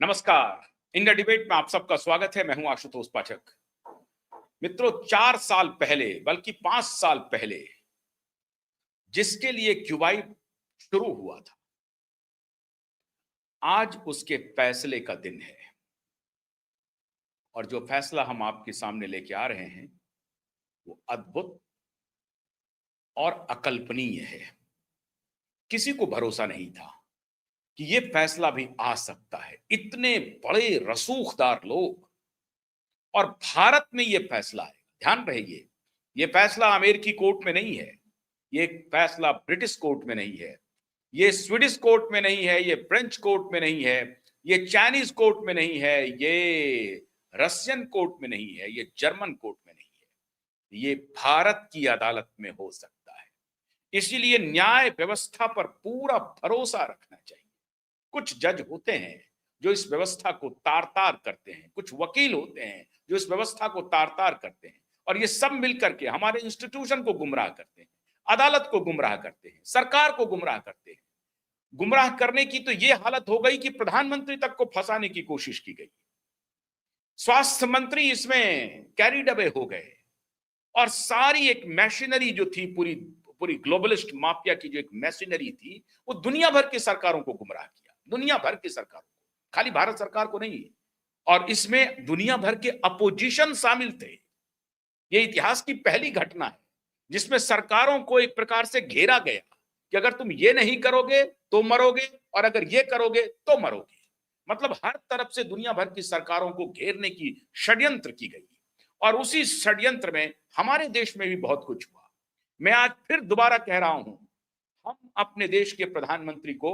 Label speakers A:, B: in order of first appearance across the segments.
A: नमस्कार। India debate में आप सबका स्वागत है। मैं हूं आशुतोष पाठक। मित्रों, 4 साल पहले बल्कि 5 साल पहले जिसके लिए क्यूबाइड शुरू हुआ था, आज उसके फैसले का दिन है। और जो फैसला हम आपके सामने लेके आ रहे हैं वो अद्भुत और अकल्पनीय है। किसी को भरोसा नहीं था कि ये फैसला भी आ सकता है। इतने बड़े रसूखदार लोग और भारत में ये फैसला है। ध्यान रहे, ये फैसला अमेरिकी कोर्ट में नहीं है, ये फैसला ब्रिटिश कोर्ट में नहीं है, ये स्वीडिश कोर्ट में नहीं है, ये फ्रेंच कोर्ट में नहीं है, ये चाइनीज कोर्ट में नहीं है, ये रशियन कोर्ट में नहीं है, ये जर्मन कोर्ट में नहीं है, ये भारत की अदालत में हो सकता है। इसीलिए न्याय व्यवस्था पर पूरा भरोसा रखना चाहिए। कुछ जज होते हैं जो इस व्यवस्था को तार-तार करते हैं, कुछ वकील होते हैं जो इस व्यवस्था को तार-तार करते हैं, और ये सब मिलकर के हमारे इंस्टीट्यूशन को गुमराह करते हैं, अदालत को गुमराह करते हैं, सरकार को गुमराह करते हैं। गुमराह करने की तो ये हालत हो गई कि प्रधानमंत्री तक को फंसाने की कोशिश की गई। स्वास्थ्य मंत्री इसमें कैरिड अवे हो गए, और सारी एक मशीनरी जो थी, पूरी पूरी ग्लोबलिस्ट माफिया की जो एक मशीनरी थी, वो दुनिया भर की सरकारों को गुमराह किया, दुनिया भर की सरकारों को, खाली भारत सरकार को नहीं। और इसमें दुनिया भर के अपोजिशन शामिल थे। ये इतिहास की पहली घटना है जिसमें सरकारों को एक प्रकार से घेरा गया कि अगर तुम ये नहीं करोगे तो मरोगे, और अगर ये करोगे तो मरोगे। मतलब हर तरफ से दुनिया भर की सरकारों को घेरने की षड्यंत्र की गई, और उसी षड्यंत्र में हमारे देश में भी बहुत कुछ हुआ। मैं आज फिर दोबारा कह रहा हूं, हम अपने देश के प्रधानमंत्री को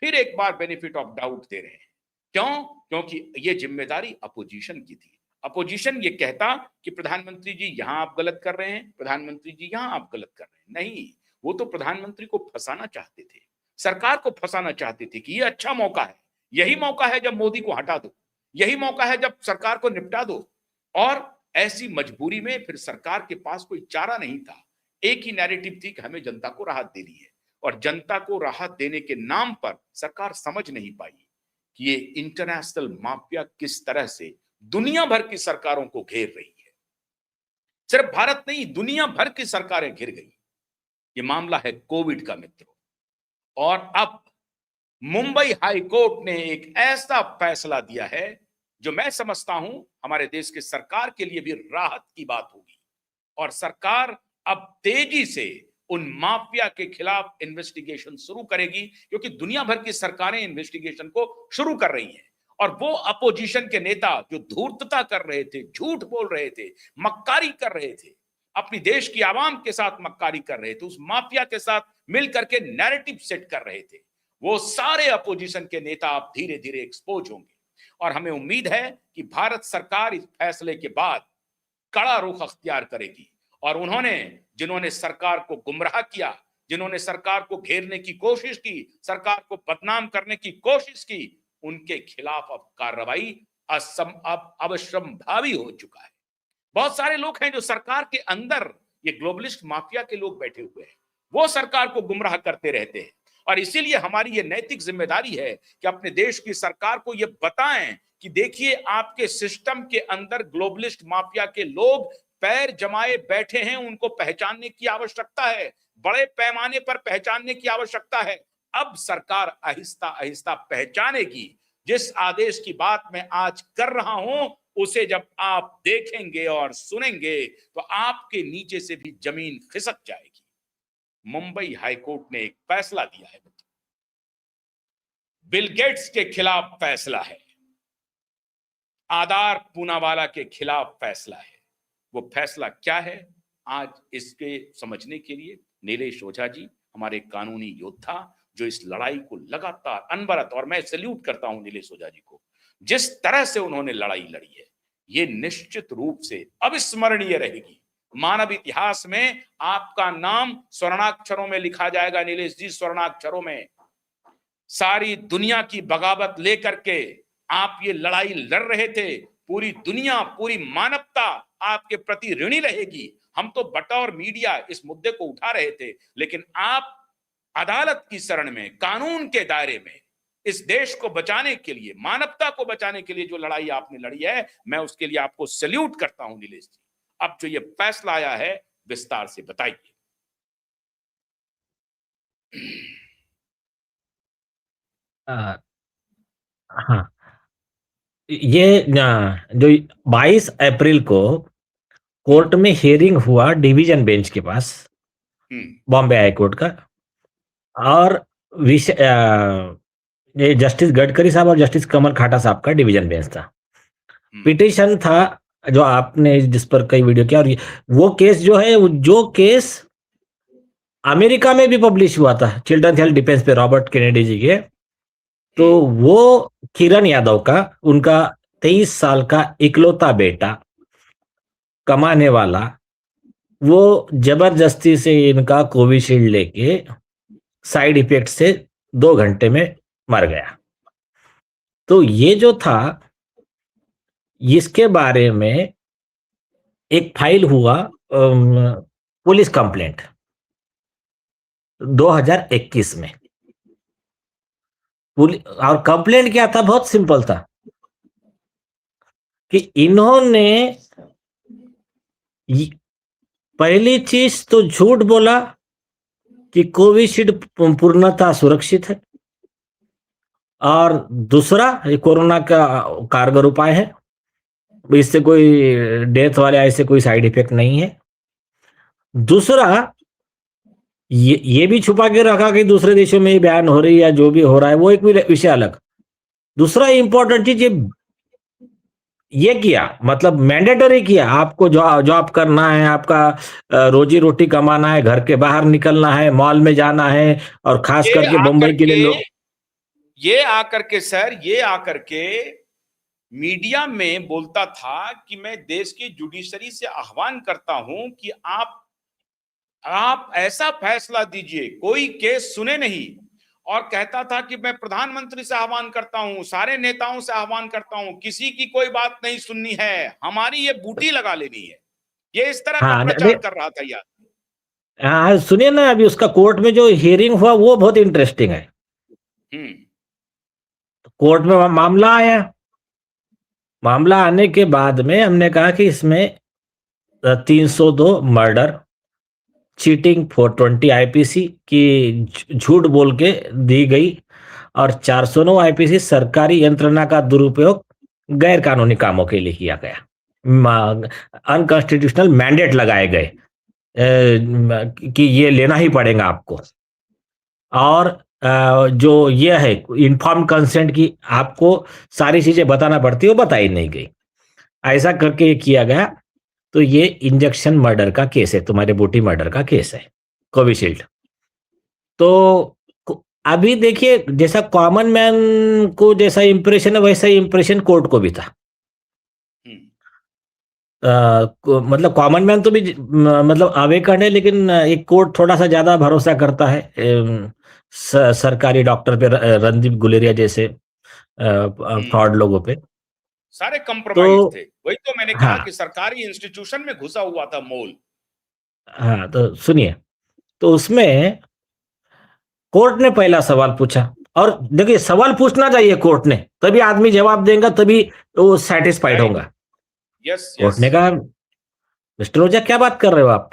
A: फिर एक बार बेनिफिट ऑफ डाउट दे रहे हैं। क्यों? क्योंकि ये जिम्मेदारी अपोजिशन की थी। अपोजिशन ये कहता कि प्रधानमंत्री जी यहां आप गलत कर रहे हैं, प्रधानमंत्री जी यहां आप गलत कर रहे हैं। नहीं, वो तो प्रधानमंत्री को फंसाना चाहते थे, सरकार को फंसाना चाहते थे कि ये अच्छा मौका है, यही मौका है जब मोदी को हटा दो, यही मौका है जब सरकार को निपटा दो। और ऐसी मजबूरी में फिर सरकार के पास कोई चारा नहीं था। एक ही नैरेटिव थी कि हमें जनता को राहत देनी है, और जनता को राहत देने के नाम पर सरकार समझ नहीं पाई कि ये इंटरनेशनल माफिया किस तरह से दुनिया भर की सरकारों को घेर रही है। सिर्फ भारत नहीं, दुनिया भर की सरकारें घिर गई। ये मामला है कोविड का, मित्रों। और अब मुंबई हाई कोर्ट ने एक ऐसा फैसला दिया है जो मैं समझता हूं हमारे देश के सरकार के लिए भी राहत की बात होगी। और सरकार अब तेजी से उन माफिया के खिलाफ इन्वेस्टिगेशन शुरू करेगी, क्योंकि दुनिया भर की सरकारें इन्वेस्टिगेशन को शुरू कर रही हैं। और वो अपोजिशन के नेता जो धूर्तता कर रहे थे, झूठ बोल रहे थे, मक्कारी कर रहे थे, अपनी देश की आवाम के साथ मक्कारी कर रहे थे, उस माफिया के साथ मिलकर के नैरेटिव सेट कर रहे थे, वो सारे अपोजिशन के नेता अब धीरे धीरे एक्सपोज होंगे। और हमें उम्मीद है कि भारत सरकार इस फैसले के बाद कड़ा रुख अख्तियार करेगी, और जिन्होंने सरकार को गुमराह किया, जिन्होंने सरकार को घेरने की कोशिश की, सरकार को बदनाम करने की कोशिश की, उनके खिलाफ अब कार्रवाई अब अवश्यंभावी हो चुका है। बहुत सारे लोग हैं जो सरकार के अंदर, ये ग्लोबलिस्ट माफिया के लोग बैठे हुए हैं, वो सरकार को गुमराह करते रहते हैं। और इसीलिए हमारी ये नैतिक जिम्मेदारी है कि अपने देश की सरकार को ये बताएं कि देखिए, आपके सिस्टम के अंदर ग्लोबलिस्ट माफिया के लोग पैर जमाए बैठे हैं, उनको पहचानने की आवश्यकता है, बड़े पैमाने पर पहचानने की आवश्यकता है। अब सरकार आहिस्ता आहिस्ता पहचानेगी। जिस आदेश की बात मैं आज कर रहा हूं, उसे जब आप देखेंगे और सुनेंगे तो आपके नीचे से भी जमीन खिसक जाएगी। मुंबई हाईकोर्ट ने एक फैसला दिया है, बिल गेट्स के खिलाफ फैसला है, आधार पूनावाला के खिलाफ फैसला है। वो फैसला क्या है, आज इसके समझने के लिए नीलेश ओझा जी, हमारे कानूनी योद्धा, जो इस लड़ाई को लगातार अनवरत, और मैं सैल्यूट करता हूं नीलेश ओझा जी को, जिस तरह से उन्होंने लड़ाई लड़ी है, ये निश्चित रूप से अविस्मरणीय रहेगी। मानव इतिहास में आपका नाम स्वर्णाक्षरों में लिखा जाएगा। नीलेश जी, स्वर्णाक्षरों में। सारी दुनिया की बगावत लेकर के आप ये लड़ाई लड़ रहे थे। पूरी दुनिया, पूरी मानवता आपके प्रति ऋणी रहेगी। हम तो बटौर मीडिया इस मुद्दे को उठा रहे थे, लेकिन आप अदालत की शरण में, कानून के दायरे में इस देश को बचाने के लिए, मानवता को बचाने के लिए जो लड़ाई आपने लड़ी है, मैं उसके लिए आपको सैल्यूट करता हूं नीलेश जी। अब जो ये फैसला आया है, विस्तार से बताइए।
B: हाँ, ये जो 22 अप्रैल को कोर्ट में हियरिंग हुआ डिवीजन बेंच के पास, बॉम्बे हाई कोर्ट का, और ये जस्टिस गडकरी साहब और जस्टिस कमल खाटा साहब का डिवीजन बेंच था। पिटिशन था जो आपने जिस पर कई वीडियो किया, और वो केस जो है, जो केस अमेरिका में भी पब्लिश हुआ था चिल्ड्रन हेल्थ डिफेंस पे, रॉबर्ट केनेडी जी के, तो वो किरण यादव का, उनका 23 साल का इकलौता बेटा कमाने वाला, वो जबरदस्ती से इनका कोविशील्ड लेके साइड इफेक्ट से 2 घंटे में मर गया। तो ये जो था, इसके बारे में एक फाइल हुआ पुलिस कंप्लेंट 2021 में। और कंप्लेंट क्या था? बहुत सिंपल था कि इन्होंने पहली चीज तो झूठ बोला कि कोविशील्ड पूर्णतः सुरक्षित है, और दूसरा ये कोरोना का कारगर उपाय है, इससे कोई डेथ वाले ऐसे कोई साइड इफेक्ट नहीं है। दूसरा ये भी छुपा के रखा कि दूसरे देशों में बयान हो रही है या जो भी हो रहा है वो एक विषय अलग। दूसरा इंपॉर्टेंट चीज ये किया, मतलब मैंडेटरी किया, आपको जॉब करना है, आपका रोजी रोटी कमाना है, घर के बाहर निकलना है, मॉल में जाना है, और खास करके मुंबई के लिए लोग
A: ये आकर के सर, ये आकर के मीडिया में बोलता था कि मैं देश की जुडिशरी से आह्वान करता हूं कि आप ऐसा फैसला दीजिए, कोई केस सुने नहीं, और कहता था कि मैं प्रधानमंत्री से आह्वान करता हूं, सारे नेताओं से आह्वान करता हूं, किसी की कोई बात नहीं सुननी है, हमारी ये बूटी लगा लेनी है। ये इस तरह का प्रचार कर रहा था यार।
B: हाँ, सुनिए ना, अभी उसका कोर्ट में जो हियरिंग हुआ वो बहुत इंटरेस्टिंग है। कोर्ट में मामला आया, मामला आने के बाद में हमने कहा कि इसमें 302 मर्डर, चीटिंग 420 आईपीसी की झूठ बोल के दी गई, और 409 आईपीसी सरकारी यंत्रणा का दुरुपयोग गैर कानूनी कामों के लिए किया गया, अनकॉन्स्टिट्यूशनल मैंडेट लगाए गए कि ये लेना ही पड़ेगा आपको, और जो ये है इन्फॉर्म्ड कंसेंट की आपको सारी चीजें बताना पड़ती है, वो बताई नहीं गई, ऐसा करके किया गया। तो ये इंजेक्शन मर्डर का केस है, तुम्हारे बूटी मर्डर का केस है, कोविशील्ड। तो अभी देखिए, जैसा कॉमन मैन को जैसा इंप्रेशन है, वैसा ही इंप्रेशन कोर्ट को भी था। मतलब कॉमन मैन तो भी मतलब अवेकन है, लेकिन एक कोर्ट थोड़ा सा ज्यादा भरोसा करता है सरकारी डॉक्टर पे, रणदीप गुलेरिया जैसे फ्रॉड लोगों पे।
A: सारे कंप्रोमाइज थे, वही तो मैंने कहा कि सरकारी इंस्टीट्यूशन में घुसा हुआ था मोल।
B: हाँ, तो सुनिए, तो उसमें कोर्ट ने पहला सवाल पूछा, और देखिए सवाल पूछना चाहिए कोर्ट ने, तभी आदमी जवाब देगा, तभी वो सेटिस्फाइड होगा। कोर्ट ने कहा, मिस्टर ओझा क्या बात कर रहे हो आप,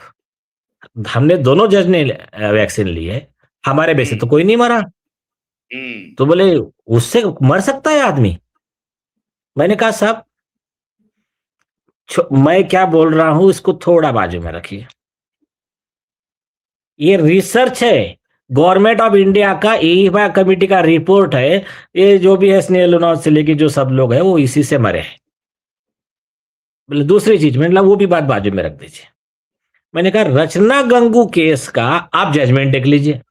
B: हमने दोनों जज ने वैक्सीन ली है, हमारे वैसे तो कोई नहीं मरा। तो बोले उससे मर सकता है आदमी। मैंने कहा साहब, मैं क्या बोल रहा हूं इसको थोड़ा बाजू में रखिए, ये रिसर्च है, गवर्नमेंट ऑफ इंडिया का एईफा कमेटी का रिपोर्ट है, ये जो भी है स्नेल से लेके जो सब लोग हैं वो इसी से मरे हैं। बोले दूसरी चीज, मैंने वो भी बात बाजू में रख दीजिए। मैंने कहा रचना गंगू केस का आप जजमेंट देख लीजिए,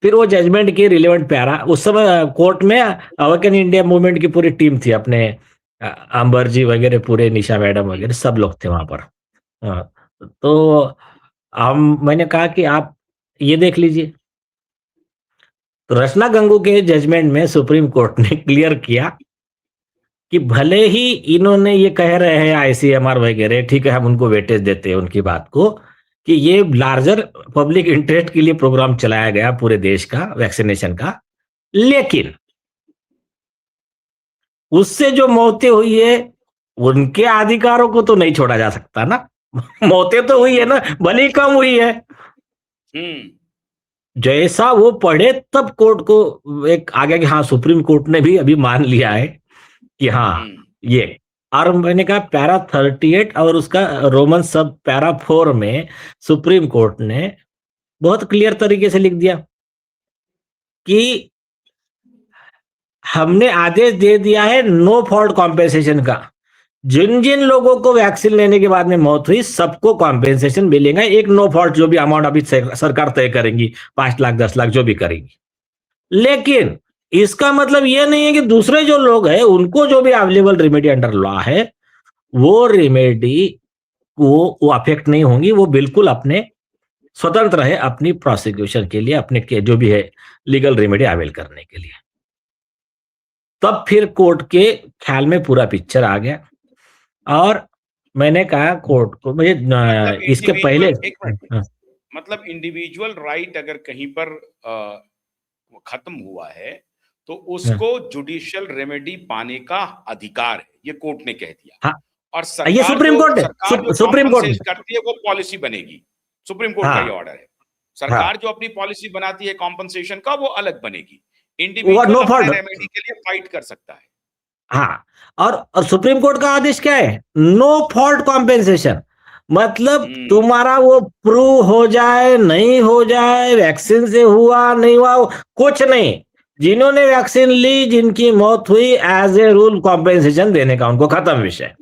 B: फिर वो जजमेंट की रिलेवेंट प्यारा, उस समय कोर्ट में अवेकन इंडिया मूवमेंट की पूरी टीम थी, अपने अंबर जी वगैरह, पूरे निशा मैडम वगैरह सब लोग थे वहां पर। तो मैंने कहा कि आप ये देख लीजिए। तो रचना गंगू के जजमेंट में सुप्रीम कोर्ट ने क्लियर किया कि भले ही इन्होंने ये कह रहे हैं आईसीएमआर वगैरह, ठीक है, हम उनको वेटेज देते हैं उनकी बात को, कि ये लार्जर पब्लिक इंटरेस्ट के लिए प्रोग्राम चलाया गया पूरे देश का वैक्सीनेशन का, लेकिन उससे जो मौतें हुई है उनके अधिकारों को तो नहीं छोड़ा जा सकता ना। मौतें तो हुई है ना, भले ही कम हुई है।
A: हम्म
B: जैसा वो पढ़े तब कोर्ट को एक आ गया कि हाँ, सुप्रीम कोर्ट ने भी अभी मान लिया है कि हाँ
A: हम्म
B: ये। और मैंने कहा पैरा 38 और उसका रोमन सब पैरा 4 में सुप्रीम कोर्ट ने बहुत क्लियर तरीके से लिख दिया कि हमने आदेश दे दिया है नो फॉल्ट कॉम्पेंसेशन का। जिन जिन लोगों को वैक्सीन लेने के बाद में मौत हुई सबको कॉम्पेंसेशन मिलेगा, एक नो फॉल्ट जो भी अमाउंट अभी सरकार तय करेंगी, 5 लाख 10 लाख जो भी करेगी। लेकिन इसका मतलब यह नहीं है कि दूसरे जो लोग हैं उनको जो भी अवेलेबल रेमेडी अंडर लॉ है वो रेमेडी वो अफेक्ट नहीं होंगी, वो बिल्कुल अपने स्वतंत्र है अपनी प्रोसिक्यूशन के लिए, अपने के जो भी है लीगल रेमेडी अवेल करने के लिए। तब फिर कोर्ट के ख्याल में पूरा पिक्चर आ गया और मैंने कहा कोर्ट को, मुझे
A: मतलब
B: इसके पहले
A: इंडिविजुअल, एक मिनट, मतलब इंडिविजुअल राइट अगर कहीं पर खत्म हुआ है तो उसको जुडिशियल रेमेडी पाने का अधिकार है, ये कोर्ट ने कह दिया।
B: हाँ,
A: और
B: ये सुप्रीम कोर्ट है,
A: सरकार जो
B: सुप्रीम कोर्ट
A: कॉम्पनसेट करती है वो पॉलिसी बनेगी। सुप्रीम कोर्ट का ये
B: हाँ
A: ऑर्डर है।
B: हाँ,
A: सरकार जो अपनी पॉलिसी बनाती है कॉम्पनसेशन का वो अलग बनेगी।
B: वो
A: इंडिविजुअल
B: नो
A: अपने
B: फॉल्ट।
A: रेमेडी के लिए फाइट कर सकता है।
B: हाँ, और सुप्रीम कोर्ट का आदेश क्या है, नो फॉल्ट कॉम्पेंसेशन। मतलब
A: हम्म
B: तुम्हारा वो प्रूव हो जाए नहीं हो जाए, वैक्सीन से हुआ नहीं हुआ, कुछ नहीं, जिन्होंने वैक्सीन ली जिनकी मौत हुई एज ए रूल कॉम्पेंसेशन देने का उनको खत्म विषय।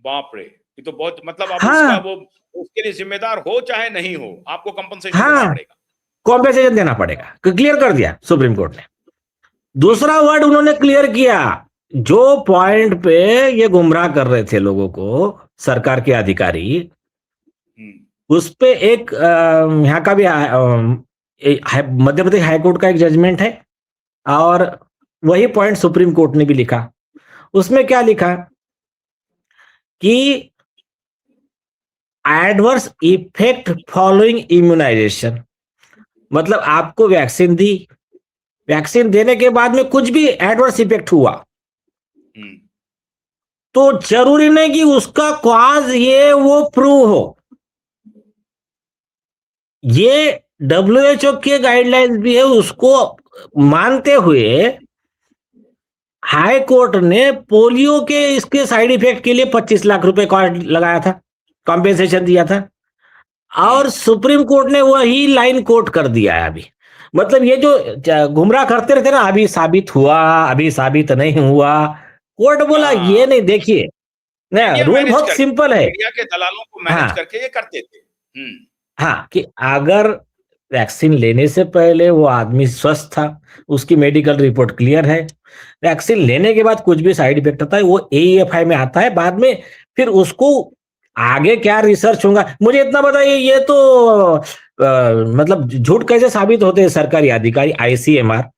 A: बाप रे, ये तो बहुत, मतलब अब उसका
B: हाँ
A: वो उसके लिए जिम्मेदार हो चाहे नहीं हो, आपको कंपनसेशन देना
B: हाँ,
A: पड़ेगा।
B: कॉम्पेंसेशन देना पड़ेगा, क्लियर कर दिया सुप्रीम कोर्ट ने।
A: हम्म
B: दूसरा वर्ड उन्होंने क्लियर किया, जो पॉइंट पे ये गुमराह कर रहे थे लोगों को सरकार के अधिकारी, उस पे एक यहाँ का भी मध्य प्रदेश हाईकोर्ट का एक जजमेंट है और वही पॉइंट सुप्रीम कोर्ट ने भी लिखा। उसमें क्या लिखा कि एडवर्स इफेक्ट फॉलोइंग इम्यूनाइजेशन, मतलब आपको वैक्सीन दी, वैक्सीन देने के बाद में कुछ भी एडवर्स इफेक्ट हुआ
A: हम्म
B: तो जरूरी नहीं कि उसका कॉज ये वो प्रूव हो। ये डब्ल्यूएचओ के गाइडलाइंस भी है, उसको मानते हुए हाई कोर्ट ने पोलियो के इसके साइड इफेक्ट के लिए 25 लाख रुपए कॉस्ट लगाया था, कॉम्पेंसेशन दिया था। और सुप्रीम कोर्ट ने वही लाइन कोर्ट कर दिया है अभी। मतलब ये जो गुमराह करते रहते ना, अभी साबित हुआ अभी साबित नहीं हुआ, कोर्ट बोला
A: हाँ,
B: ये नहीं, देखिए ना,
A: मीडिया
B: रूल
A: मैनेज
B: बहुत
A: करके,
B: सिंपल है।
A: मीडिया के दलालों को मैनेज
B: हाँ
A: करके ये करते थे।
B: हाँ, कि अगर वैक्सीन लेने से पहले वो आदमी स्वस्थ था, उसकी मेडिकल रिपोर्ट क्लियर है, वैक्सीन लेने के बाद कुछ भी साइड इफेक्ट होता है वो एईएफआई में आता है, बाद में फिर उसको आगे क्या रिसर्च होगा। मुझे इतना बताइए, ये तो मतलब झूठ कैसे साबित होते हैं सरकारी अधिकारी, आईसीएमआर,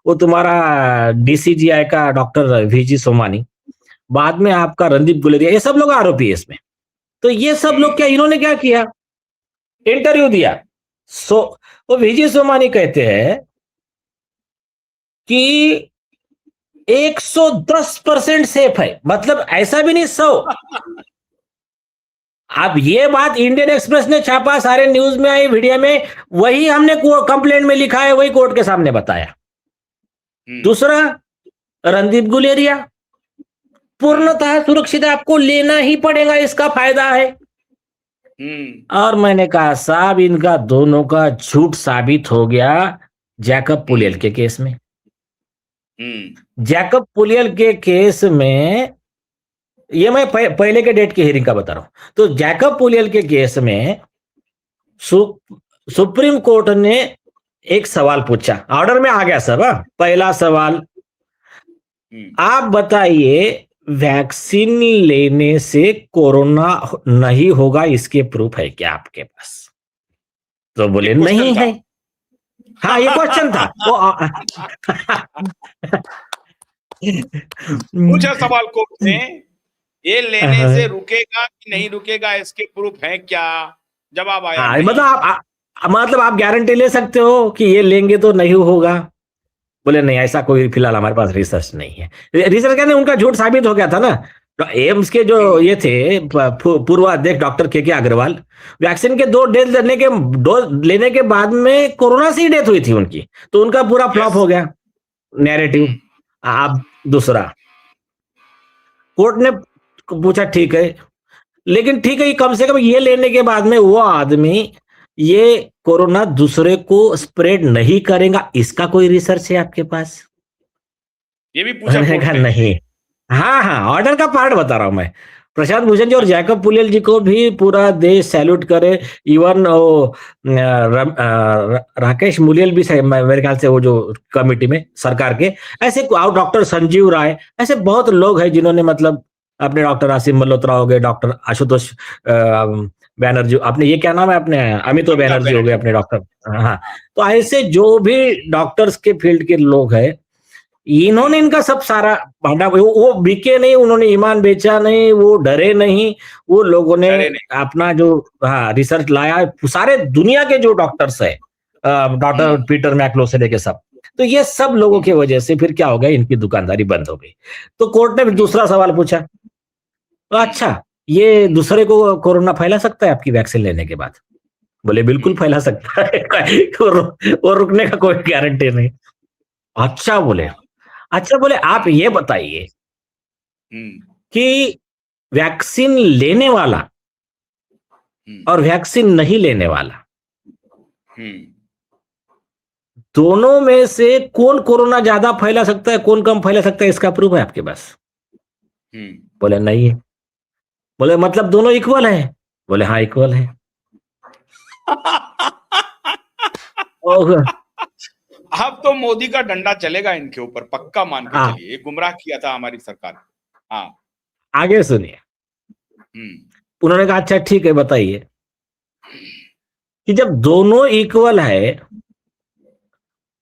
B: वो तुम्हारा डीसीजीआई का डॉक्टर वीजी सोमानी, बाद में आपका रणदीप गुलेरिया, ये सब लोग आरोपी है इसमें। तो ये सब लोग क्या, इन्होंने क्या किया, इंटरव्यू दिया। वो विजय सोमानी कहते हैं कि 110% सेफ है, मतलब ऐसा भी नहीं 100। अब ये बात इंडियन एक्सप्रेस ने छापा, सारे न्यूज में आई, मीडिया में, वही हमने कंप्लेंट में लिखा है, वही कोर्ट के सामने बताया। दूसरा, रणदीप गुलेरिया पूर्णतः सुरक्षित है, आपको लेना ही पड़ेगा, इसका फायदा है। और मैंने कहा साहब इनका दोनों का झूठ साबित हो गया जैकब पुलियल के केस में। जैकब पुलियल के केस में, ये मैं पहले के डेट की हियरिंग का बता रहा हूं, तो जैकब पुलियल के केस में सुप्रीम कोर्ट ने एक सवाल पूछा, ऑर्डर में आ गया सब। पहला सवाल, आप बताइए वैक्सीन लेने से कोरोना नहीं होगा, इसके प्रूफ है क्या आपके पास? तो बोले नहीं है। हाँ, ये क्वेश्चन था।
A: पूछा सवाल कोर्ट ने, ये लेने से रुकेगा कि नहीं रुकेगा, इसके प्रूफ है क्या? जवाब आया नहीं।
B: मतलब आप गारंटी ले सकते हो कि ये लेंगे तो नहीं होगा? बोले नहीं, ऐसा कोई फिलहाल हमारे पास रिसर्च नहीं है। रिसर्च कहने उनका झूठ साबित हो गया था ना। तो एम्स के जो ये थे पूर्व अध्यक्ष डॉक्टर के अग्रवाल, वैक्सीन के 2 डोज लेने के बाद में कोरोना से ही डेथ हुई थी उनकी, तो उनका पूरा फ्लॉप हो गया नैरेटिव। अब दूसरा, कोर्ट ने पूछा ठीक है, लेकिन ठीक है, कम से कम ये लेने के बाद में वो आदमी ये कोरोना दूसरे को स्प्रेड नहीं करेगा, इसका कोई रिसर्च है आपके पास?
A: ये भी पूछा
B: मैंने
A: कोर्ट
B: कहा
A: ने?
B: नहीं। हाँ, ऑर्डर का पार्ट बता रहा हूं मैं। प्रशांत भूषण जी और जैकब पुलियल जी को भी पूरा देश सैल्यूट करे। इवन राकेश मुलियल भी मेरे ख्याल से वो जो कमिटी में सरकार के, ऐसे डॉक्टर संजीव राय, ऐसे बहुत लोग हैं जिन्होंने मतलब अपने, डॉक्टर आसिम मल्होत्रा हो गए, डॉक्टर आशुतोष बैनर्जी, अपने ये क्या नाम है अपने, अमितो बैनर्जी हो गए अपने डॉक्टर। हाँ, तो ऐसे जो भी डॉक्टर्स के फील्ड के लोग हैं, इन्होंने इनका सब सारा भांडा, वो बिके नहीं, उन्होंने ईमान बेचा नहीं, वो डरे नहीं, वो लोगों ने अपना जो रिसर्च लाया, सारे दुनिया के जो डॉक्टर्स है, डॉक्टर पीटर मैक्लो से लेके सब, तो ये सब लोगों की वजह से फिर क्या हो गया, इनकी दुकानदारी बंद हो गई। तो कोर्ट ने फिर दूसरा सवाल पूछा, तो अच्छा, ये दूसरे को कोरोना फैला सकता है आपकी वैक्सीन लेने के बाद? बोले बिल्कुल फैला सकता है, वो रुकने का कोई गारंटी नहीं। अच्छा बोले आप ये बताइए कि वैक्सीन लेने वाला और वैक्सीन नहीं लेने वाला, दोनों में से कौन कोरोना ज्यादा फैला सकता है, कौन कम फैला सकता है, इसका प्रूफ है आपके पास? बोले नहीं है। बोले मतलब दोनों इक्वल है? बोले हाँ इक्वल है।
A: अब तो मोदी का डंडा चलेगा इनके ऊपर, पक्का मान के चलिए। गुमराह किया था हमारी सरकार। हाँ,
B: आगे सुनिए। उन्होंने कहा अच्छा ठीक है, बताइए कि जब दोनों इक्वल है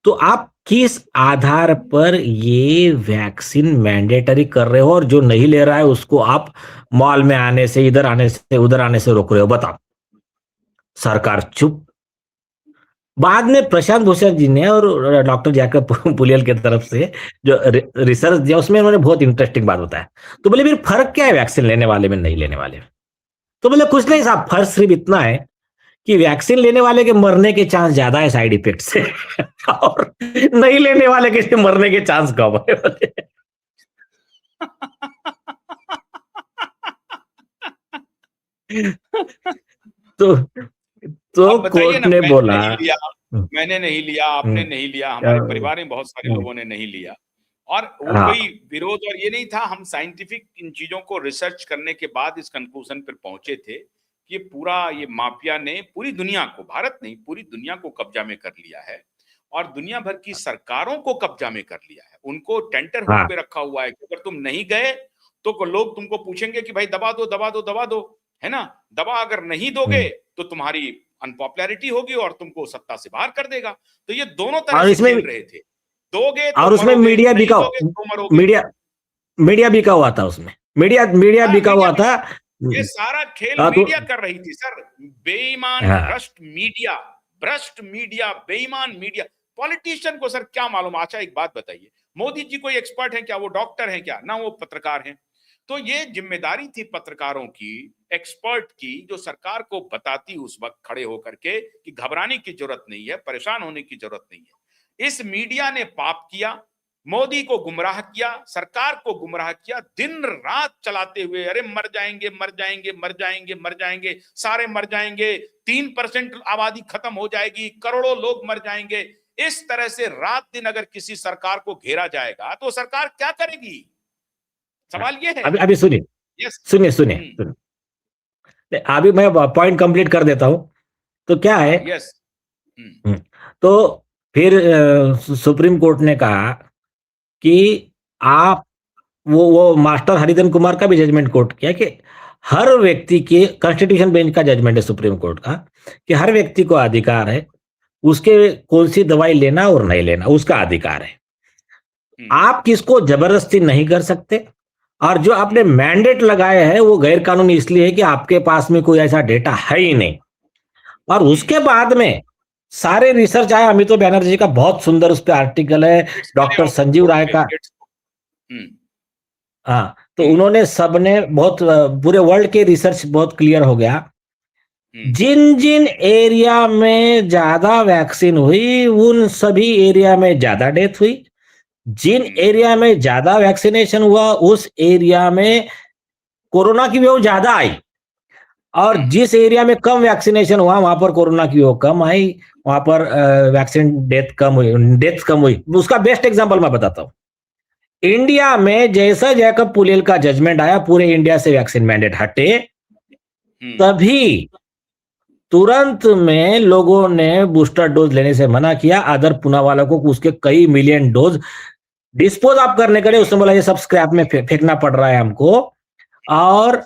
B: तो आप किस आधार पर ये वैक्सीन मैंडेटरी कर रहे हो, और जो नहीं ले रहा है उसको आप मॉल में आने से, इधर आने से, उधर आने से रोक रहे हो? बताओ। सरकार चुप। बाद में प्रशांत भूषण जी ने और डॉक्टर जैकब पुलियल की तरफ से जो रिसर्च दिया, उसमें उन्होंने बहुत इंटरेस्टिंग बात बताया। तो बोले फिर फर्क क्या है वैक्सीन लेने वाले में, नहीं लेने वाले में? तो बोले कुछ नहीं साहब, फर्क सिर्फ इतना है कि वैक्सीन लेने वाले के मरने के चांस ज्यादा है साइड इफेक्ट से, और नहीं लेने वाले के मरने के चांस कम है। तो कोर्ट ने बोला
A: मैंने नहीं लिया, आपने नहीं लिया, हमारे परिवार में बहुत सारे लोगों ने नहीं लिया, और वो कोई विरोध और ये नहीं था। हम साइंटिफिक इन चीजों को रिसर्च करने के बाद इस कंक्लूजन पर पहुंचे थे कि ये माफिया ने पूरी दुनिया को, भारत नहीं पूरी दुनिया को कब्जा में कर लिया है, और दुनिया भर की सरकारों को कब्जा में कर लिया है। उनको टेंटर हुक पे रखा हुआ है कि अगर तुम नहीं गए तो लोग तुमको पूछेंगे कि भाई दबा दो दबा दो दबा दो, है ना, दबा अगर नहीं दोगे तो तुम्हारी अनपॉपुलैरिटी होगी और तुमको सत्ता से बाहर कर देगा। तो ये दोनों तरह से खेल रहे थे, दोगे तो
B: और उसमें मीडिया बिका, मीडिया बिका हुआ था, उसमें मीडिया बिका हुआ था।
A: ये सारा खेल मीडिया कर रही थी सर, बेईमान भ्रष्ट मीडिया, बेईमान मीडिया। पॉलिटिशियन को सर क्या मालूम। अच्छा एक बात बताइए, मोदी जी कोई एक्सपर्ट है क्या? वो डॉक्टर हैं क्या? ना वो पत्रकार हैं। तो ये जिम्मेदारी थी पत्रकारों की, एक्सपर्ट की, जो सरकार को बताती उस वक्त खड़े होकर के कि घबराने की जरूरत नहीं है, परेशान होने की जरूरत नहीं है। इस मीडिया ने पाप किया, मोदी को गुमराह किया, सरकार को गुमराह किया, दिन रात चलाते हुए, अरे मर जाएंगे मर जाएंगे मर जाएंगे मर जाएंगे, सारे मर जाएंगे, 3% आबादी खत्म हो जाएगी, करोड़ों लोग मर जाएंगे। इस तरह से रात दिन अगर किसी सरकार को घेरा जाएगा तो सरकार क्या करेगी? सवाल ये है।
B: अभी सुनिए, अभी मैं पॉइंट कंप्लीट कर देता हूं। तो क्या है, तो फिर सुप्रीम कोर्ट ने कहा कि आप वो मास्टर हरिधन कुमार का भी जजमेंट कोर्ट किया कि हर व्यक्ति के, कॉन्स्टिट्यूशन बेंच का जजमेंट है सुप्रीम कोर्ट का, कि हर व्यक्ति को अधिकार है उसके कौन सी दवाई लेना और नहीं लेना, उसका अधिकार है। आप किसको जबरदस्ती नहीं कर सकते, और जो आपने मैंडेट लगाया है वो गैर कानूनी इसलिए है कि आपके पास में कोई ऐसा डेटा है ही नहीं। और उसके बाद में सारे रिसर्च आया, अमितो बैनर्जी का बहुत सुंदर उस पर आर्टिकल है, डॉक्टर संजीव राय का। हाँ, तो उन्होंने सबने बहुत पूरे वर्ल्ड के रिसर्च बहुत क्लियर हो गया, जिन जिन एरिया में ज्यादा वैक्सीन हुई उन सभी एरिया में ज्यादा डेथ हुई, जिन एरिया में ज्यादा वैक्सीनेशन हुआ उस एरिया में कोरोना की वेव ज्यादा आई, और जिस एरिया में कम वैक्सीनेशन हुआ वहां पर कोरोना की वेव कम आई, वहां पर वैक्सीन डेथ कम हुई। उसका बेस्ट एग्जांपल मैं बताता हूं। इंडिया में जैसा जैकब पुलेल का जजमेंट आया, पूरे इंडिया से वैक्सीन मैंडेट हटे, तभी तुरंत में लोगों ने बूस्टर डोज लेने से मना किया। अदर पूनावाला को उसके कई मिलियन डोज डिस्पोज ऑफ करने के लिए उसने बोला ये सब स्क्रैप में फेंकना पड़ रहा है हमको। और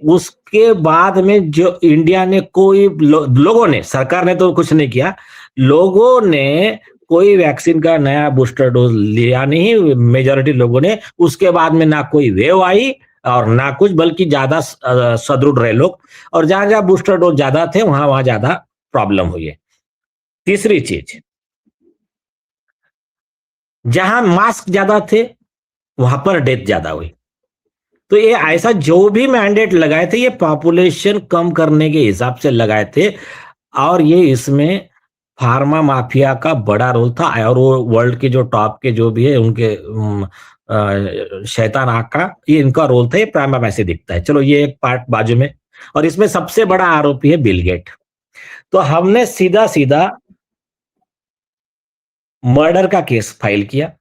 B: उसके बाद में जो इंडिया ने कोई लोगों ने, सरकार ने तो कुछ नहीं किया, लोगों ने कोई वैक्सीन का नया बूस्टर डोज लिया नहीं, मेजॉरिटी लोगों ने। उसके बाद में ना कोई वेव आई और ना कुछ, बल्कि ज्यादा सदृढ़ रहे लोग, और जहां जहां बूस्टर डोज ज्यादा थे वहां वहां ज्यादा प्रॉब्लम हुई है। तीसरी चीज, जहां मास्क ज्यादा थे वहां पर डेथ ज्यादा हुई। तो ये ऐसा जो भी मैंडेट लगाए थे ये पॉपुलेशन कम करने के हिसाब से लगाए थे, और ये इसमें फार्मा माफिया का बड़ा रोल था। और वो वर्ल्ड के जो टॉप के जो भी है उनके शैतान आका, ये इनका रोल था, ये प्राइमा मैसे दिखता है। चलो ये एक पार्ट बाजू में, और इसमें सबसे बड़ा आरोपी है बिल गेट। तो हमने सीधा सीधा मर्डर का केस फाइल किया,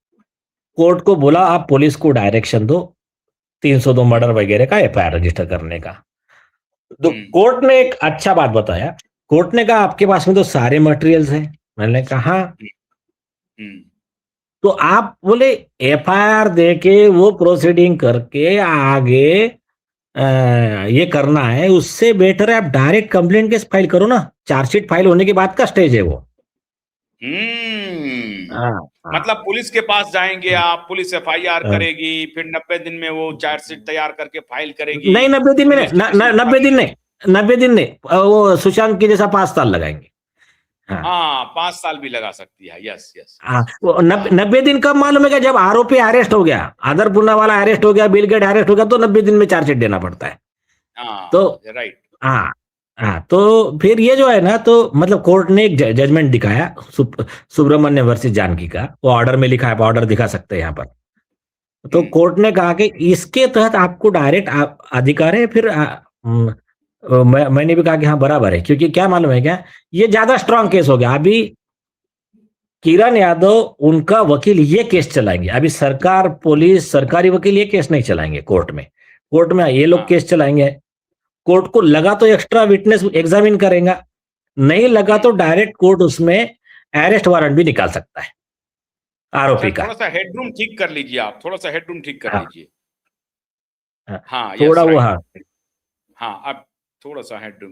B: कोर्ट को बोला आप पुलिस को डायरेक्शन दो 302 मर्डर वगैरह का एफआईआर रजिस्टर करने का। तो कोर्ट ने एक अच्छा बात बताया, कोर्ट ने कहा आपके पास में तो सारे मटेरियल्स हैं। मैंने कहा तो आप बोले एफआईआर देके वो प्रोसीडिंग करके आगे ये करना है, उससे बेटर है आप डायरेक्ट कंप्लेंट केस फाइल करो ना, चार्जशीट फाइल होने के बाद का स्टेज है वो।
A: मतलब पुलिस के पास जाएंगे आप, पुलिस एफआईआर करेगी, फिर 90 दिन में वो चार्जशीट तैयार करके फाइल करेगी।
B: नहीं 90 दिन में नहीं, 90 दिन नहीं, 90 दिन नहीं, वो सुशांत की जैसा 5 साल लगाएंगे।
A: हाँ 5 साल भी लगा सकती है। Yes yes.
B: 90 दिन कब मालूम है क्या? जब आरोपी अरेस्ट हो गया, आदर पूनावाला अरेस्ट हो गया, बिल गेट अरेस्ट हो गया, तो 90 दिन में चार्जशीट देना पड़ता है। तो
A: राइट।
B: हाँ, तो फिर ये जो है ना, तो मतलब कोर्ट ने एक जजमेंट दिखाया सुब्रमण्य वर्सेस जानकी का, वो ऑर्डर में लिखा है, ऑर्डर दिखा सकते हैं यहाँ पर। तो कोर्ट ने कहा कि इसके तहत आपको डायरेक्ट अधिकार है। फिर मैंने भी कहा कि हाँ बराबर है, क्योंकि क्या मालूम है क्या, ये ज्यादा स्ट्रांग केस हो गया। अभी किरण यादव उनका वकील ये केस चलाएंगे, अभी सरकार पुलिस सरकारी वकील ये केस नहीं चलाएंगे कोर्ट में। कोर्ट में ये लोग केस चलाएंगे, कोर्ट को लगा तो एक्स्ट्रा विटनेस एग्जामिन करेगा, नहीं लगा तो डायरेक्ट कोर्ट उसमें अरेस्ट वारंट भी निकाल सकता है आरोपी का।
A: थोड़ा सा हेडरूम ठीक कर लीजिए आप, थोड़ा सा हेडरूम ठीक कर लीजिए। हाँ
B: थोड़ा वो,
A: हाँ अब थोड़ा सा हेडरूम,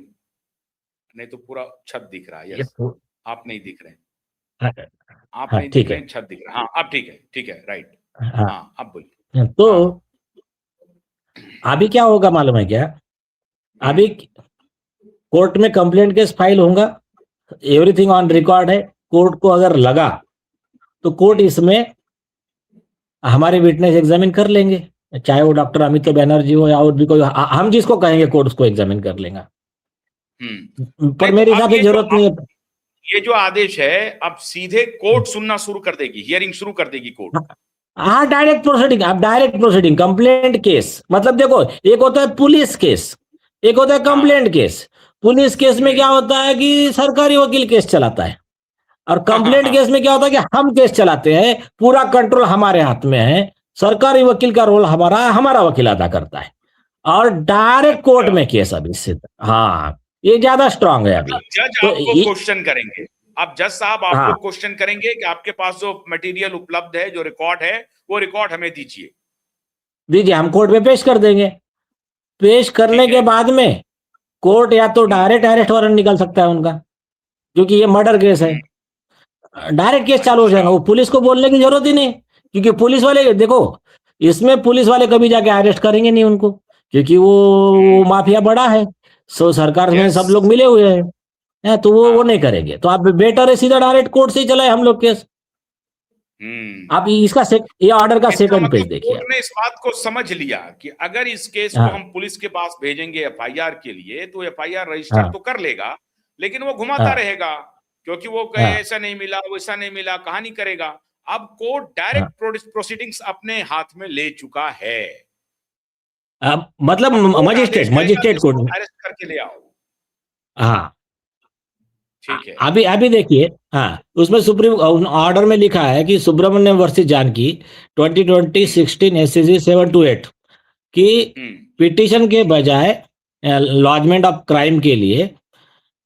A: नहीं तो पूरा छत दिख रहा है। यस, आप नहीं दिख रहे, आप नहीं दिख रहे, छत दिख रहा है। हाँ अब ठीक है, ठीक है, राइट। हाँ अब बोलिए।
B: तो अभी क्या होगा मालूम है क्या, अभी कोर्ट में कंप्लेंट केस फाइल होगा, एवरीथिंग ऑन रिकॉर्ड है। कोर्ट को अगर लगा तो कोर्ट इसमें हमारे विटनेस एग्जामिन कर लेंगे, चाहे वो डॉक्टर अमितो बैनर्जी हो या और भी कोई, हम जिसको कहेंगे कोर्ट उसको एग्जामिन कर लेगा। पर मेरे हिसाब से जरूरत नहीं है।
A: ये जो आदेश है अब सीधे कोर्ट सुनना शुरू कर देगी, हियरिंग शुरू कर देगी कोर्ट।
B: हाँ डायरेक्ट प्रोसीडिंग, अब डायरेक्ट प्रोसीडिंग, कंप्लेंट केस। मतलब देखो, एक होता है पुलिस केस, एक होता है कंप्लेंट केस। पुलिस केस में क्या होता है कि सरकारी वकील केस चलाता है, और कंप्लेंट केस में क्या होता है कि हम केस चलाते हैं, पूरा कंट्रोल हमारे हाथ में है, सरकारी वकील का रोल हमारा वकील अदा करता है, और डायरेक्ट कोर्ट में केस अभी से। हाँ ये ज्यादा स्ट्रांग है अभी।
A: जज आपको क्वेश्चन करेंगे, अब जज साहब आपको क्वेश्चन करेंगे कि आपके पास जो मटेरियल उपलब्ध है, जो रिकॉर्ड है, वो रिकॉर्ड हमें दीजिए,
B: हम कोर्ट में पेश कर देंगे। पेश करने के बाद में कोर्ट या तो डायरेक्ट अरेस्ट वारंट निकाल सकता है उनका, क्योंकि ये मर्डर केस है, डायरेक्ट केस चालू हो जाएगा। वो पुलिस को बोलने की जरूरत ही नहीं, क्योंकि पुलिस वाले, देखो इसमें पुलिस वाले कभी जाके अरेस्ट करेंगे नहीं उनको, क्योंकि वो माफिया बड़ा है, सो सरकार में सब लोग मिले हुए हैं। है, तो वो
A: हाँ।
B: नहीं करेंगे। तो आप बेटर है सीधा डायरेक्ट कोर्ट से ही चलाए हम लोग केस। आप इसका ये ऑर्डर का
A: इसका
B: सेकंड पेज
A: मतलब
B: देखिए
A: कोर्ट
B: आप।
A: ने इस बात को समझ लिया कि अगर इस केस को
B: हाँ
A: हम पुलिस के पास भेजेंगे एफआईआर के लिए तो एफआईआर रजिस्टर
B: हाँ
A: तो कर लेगा, लेकिन वो घुमाता
B: हाँ
A: रहेगा, क्योंकि वो कहे
B: हाँ
A: ऐसा नहीं मिला, वैसा नहीं मिला, कहानी करेगा। अब कोर्ट
B: हाँ।
A: डायरेक्ट प्रोसीडिंग्स अपने हाथ में ले चुका है।
B: मतलब
A: अब कोर्ट
B: मजिस्ट्रेट
A: आदेश करेगा कि
B: मजिस्ट्रेट
A: इसको
B: कोर्ट।
A: अरेस्ट करके ले आओ।
B: हाँ
A: ठीक है।
B: अभी अभी देखिए। हाँ उसमें सुप्रीम ऑर्डर में लिखा है कि सुब्रमण्यम वर्सेस जानकी 2020
A: हम्म
B: 16 एससीजी 728 कि
A: हम्म
B: पिटीशन के बजाय लॉजमेंट ऑफ क्राइम के लिए
A: hmm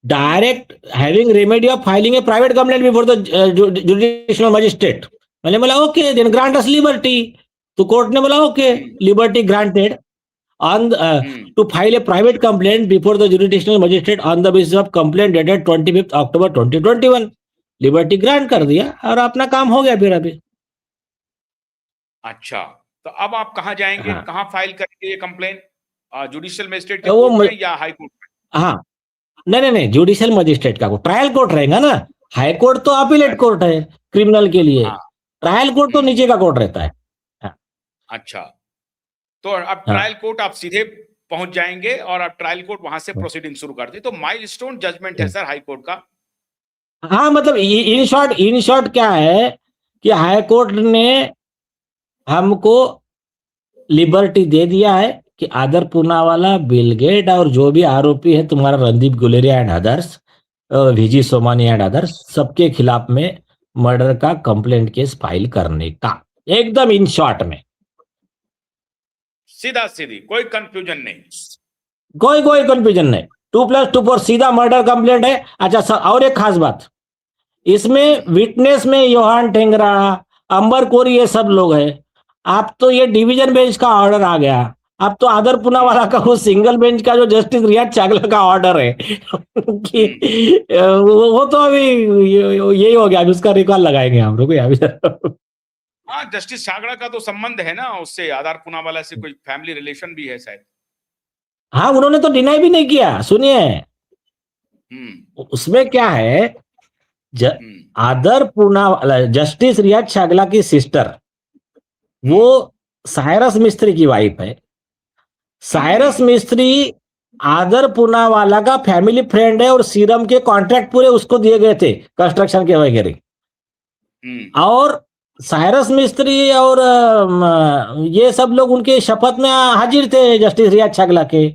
B: direct having remedy of filing a private complaint before the judicial magistrate. मैंने बोला okay then grant us liberty. तो कोर्ट ने बोला okay
A: hmm
B: liberty granted on
A: hmm
B: to file a private complaint before the jurisdictional magistrate on the basis of complaint dated 25th October 2021। Liberty grant कर
A: हम्म।
B: दिया और अपना काम हो गया फिर अभी।
A: अच्छा, तो अब आप कहाँ जाएंगे,
B: हाँ
A: कहाँ फाइल करेंगे ये कंप्लेन? जुडिशियल मजिस्ट्रेट के
B: वो
A: कोर्ट में या हाई कोर्ट में?
B: हाँ नहीं नहीं नहीं जुडिशियल मजिस्ट्रेट का ट्रायल कोर्ट रहेगा ना। हाई कोर्ट तो अपीलेट
A: अच्छा।
B: कोर्ट है क्रिमिनल के लिए।
A: हाँ।
B: ट्रायल कोर्ट तो नीचे का कोर्ट रहता है। हाँ
A: अच्छा, तो अब
B: हाँ
A: ट्रायल कोर्ट आप सीधे पहुंच जाएंगे और अब ट्रायल कोर्ट वहां से प्रोसीडिंग शुरू कर दे, तो माइलस्टोन जजमेंट है सर हाई कोर्ट का।
B: हाँ मतलब इन शॉर्ट क्या है कि हाई कोर्ट ने हमको लिबर्टी दे दिया है कि आदर पूनावाला बिल गेट और जो भी आरोपी है तुम्हारा Randeep Guleria and others V G Somani and others सबके खिलाफ में मर्डर का कंप्लेंट केस फाइल करने का। एकदम इन शॉर्ट में
A: सीधा सीधी, कोई कंफ्यूजन नहीं।
B: कोई कोई कंफ्यूजन नहीं। 2+2 4 सीधा मर्डर कंप्लेंट है। अच्छा सर और एक खास बात इसमें विटनेस में योहान टेंगरा अंबर कोरी ये सब लोग हैं। आप तो ये डिवीजन बेंच का ऑर्डर आ गया। अब तो आदर पूनावाला का वो सिंगल बेंच का जो जस्टिस रियाज चागला का ऑर्डर है कि वो तो अभी यही हो गया। अभी उसका रिकॉल लगाएंगे हम लोग अभी।
A: हाँ, जस्टिस छागड़ा का तो संबंध है ना उससे, आधार पूनावाला से कोई फैमिली रिलेशन भी है शायद।
B: हाँ उन्होंने तो डिनाई भी नहीं किया। सुनिए
A: हम्म
B: उसमें क्या है
A: हम्म
B: आदर पूनावाला जस्टिस रियाज चागला की सिस्टर वो साइरस मिस्त्री की वाइफ है। साइरस
A: हम्म
B: मिस्त्री आदर पूनावाला का फैमिली फ्रेंड है और सीरम के कॉन्ट्रैक्ट पूरे उसको दिए गए थे कंस्ट्रक्शन के वगैरह। और साइरस मिस्त्री और ये सब लोग उनके शपथ में हाजिर थे जस्टिस रियाज छागला के।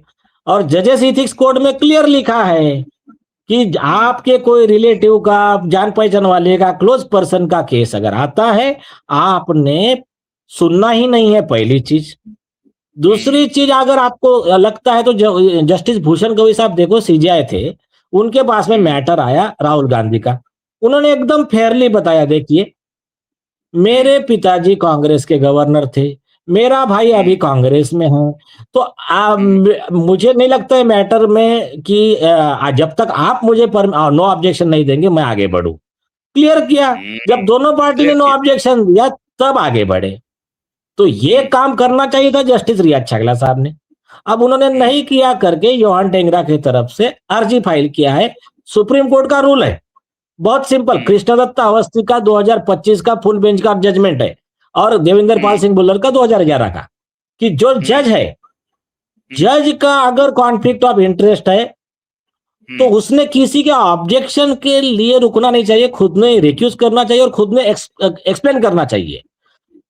B: और जजेस इथिक्स कोड में क्लियर लिखा है कि आपके कोई रिलेटिव का जान पहचान वाले का क्लोज पर्सन का केस अगर आता है आपने सुनना ही नहीं है पहली चीज। दूसरी चीज अगर आपको लगता है तो जस्टिस भूषण गवई साहब देखो सीजीआई थे उनके पास में मैटर आया राहुल गांधी का। उन्होंने एकदम फेयरली बताया देखिए मेरे पिताजी कांग्रेस के गवर्नर थे मेरा भाई अभी कांग्रेस में है तो मुझे नहीं लगता है मैटर में कि जब तक आप मुझे नो ऑब्जेक्शन नहीं देंगे मैं आगे बढ़ूं। क्लियर किया। जब दोनों पार्टी ने
A: क्लियर
B: नो
A: किया।
B: ऑब्जेक्शन दिया तब आगे बढ़े। तो ये काम करना चाहिए था जस्टिस रियाज छागला साहब ने। अब उन्होंने नहीं किया करके योहान टेंगरा की तरफ से अर्जी फाइल किया है। सुप्रीम कोर्ट का रूल है बहुत सिंपल। कृष्णदत्त अवस्थी का 2025 का फुल बेंच का जजमेंट है और देवेंद्र पाल सिंह बुल्लर का 2011 का कि जो जज है जज का अगर कॉन्फ्लिक्ट ऑफ इंटरेस्ट है तो उसने किसी के ऑब्जेक्शन के लिए रुकना नहीं चाहिए खुद ने रिक्यूज करना चाहिए और खुद ने एक्सप्लेन करना चाहिए।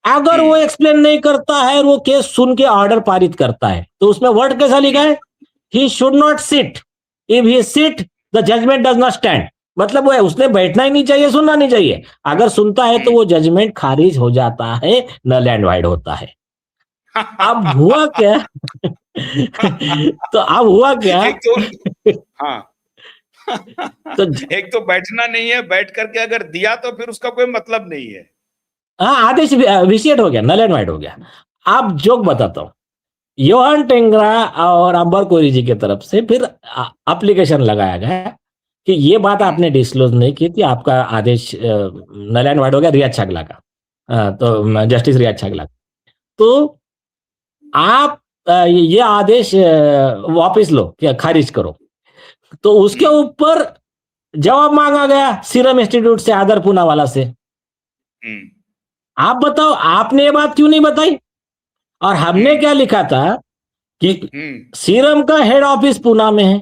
B: अगर वो एक्सप्लेन नहीं करता है और वो केस सुन के ऑर्डर पारित करता है तो उसमें वर्ड कैसा लिखा है he should not sit if he sit the judgment does not stand. मतलब वो है उसने बैठना ही नहीं चाहिए सुनना नहीं चाहिए। अगर सुनता है तो वो जजमेंट खारिज हो जाता है नल एंड वाइड होता है। अब हुआ क्या तो अब हुआ क्या
A: एक तो हाँ
B: तो
A: एक तो बैठना नहीं है, बैठ करके अगर दिया तो फिर उसका कोई मतलब नहीं है।
B: हाँ आदेश विशिएट हो गया नल एंड वाइड हो गया। आप जोक बताता हूं योहान टेंगरा और अंबर कोरी जी की तरफ से फिर एप्लीकेशन लगाया गया कि ये बात आपने डिस्क्लोज नहीं की थी आपका आदेश नल एंड वाइड हो गया रियाज छागला का तो जस्टिस रियाज छागला तो आप ये आदेश वापस लो या खारिज करो। तो उसके ऊपर जवाब मांगा गया सीरम इंस्टीट्यूट से, आदर पूनावाला से। आप बताओ, आपने ये बात क्यों नहीं बताई? और हमने क्या लिखा था कि सीरम का हेड ऑफिस पूना में है।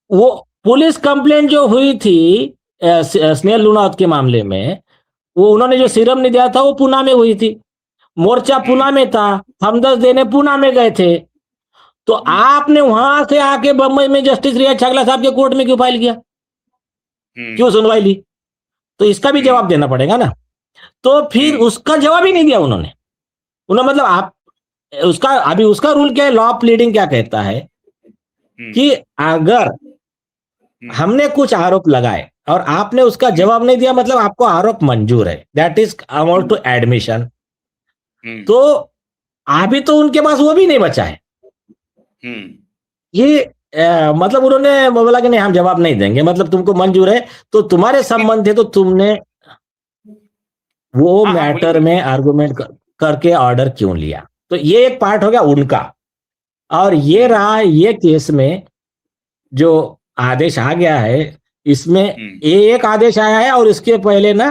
B: वो पुलिस कंप्लेंट जो हुई थी स्नेहल लूनावत के मामले में, वो उन्होंने जो सीरम नहीं दिया था वो पूना में हुई थी। मोर्चा पूना में था, हमदर्द देने पूना में गए थे। तो आपने वहां से आके बम्बई में जस्टिस रिया छागला साहब के कोर्ट में क्यों फाइल किया, क्यों सुनवाई ली? तो इसका भी जवाब देना पड़ेगा ना। तो फिर उसका जवाब ही नहीं दिया उन्होंने। मतलब आप उसका, अभी उसका रूल क्या है, लॉ प्लीडिंग क्या कहता है कि अगर हमने कुछ आरोप लगाए और आपने उसका जवाब नहीं दिया, मतलब आपको आरोप मंजूर है, that is amount to admission. तो अभी तो उनके पास वो भी नहीं बचा है। ये मतलब उन्होंने बोला कि नहीं, हम जवाब नहीं देंगे, मतलब तुमको मंजूर है तो तुम्हारे संबंध थे, तो तुमने वो मैटर में आर्गुमेंट करके ऑर्डर क्यों लिया? तो ये एक पार्ट हो गया उनका। और ये रहा, ये केस में जो आदेश आ गया है, इसमें ये एक आदेश आया है, और इसके पहले ना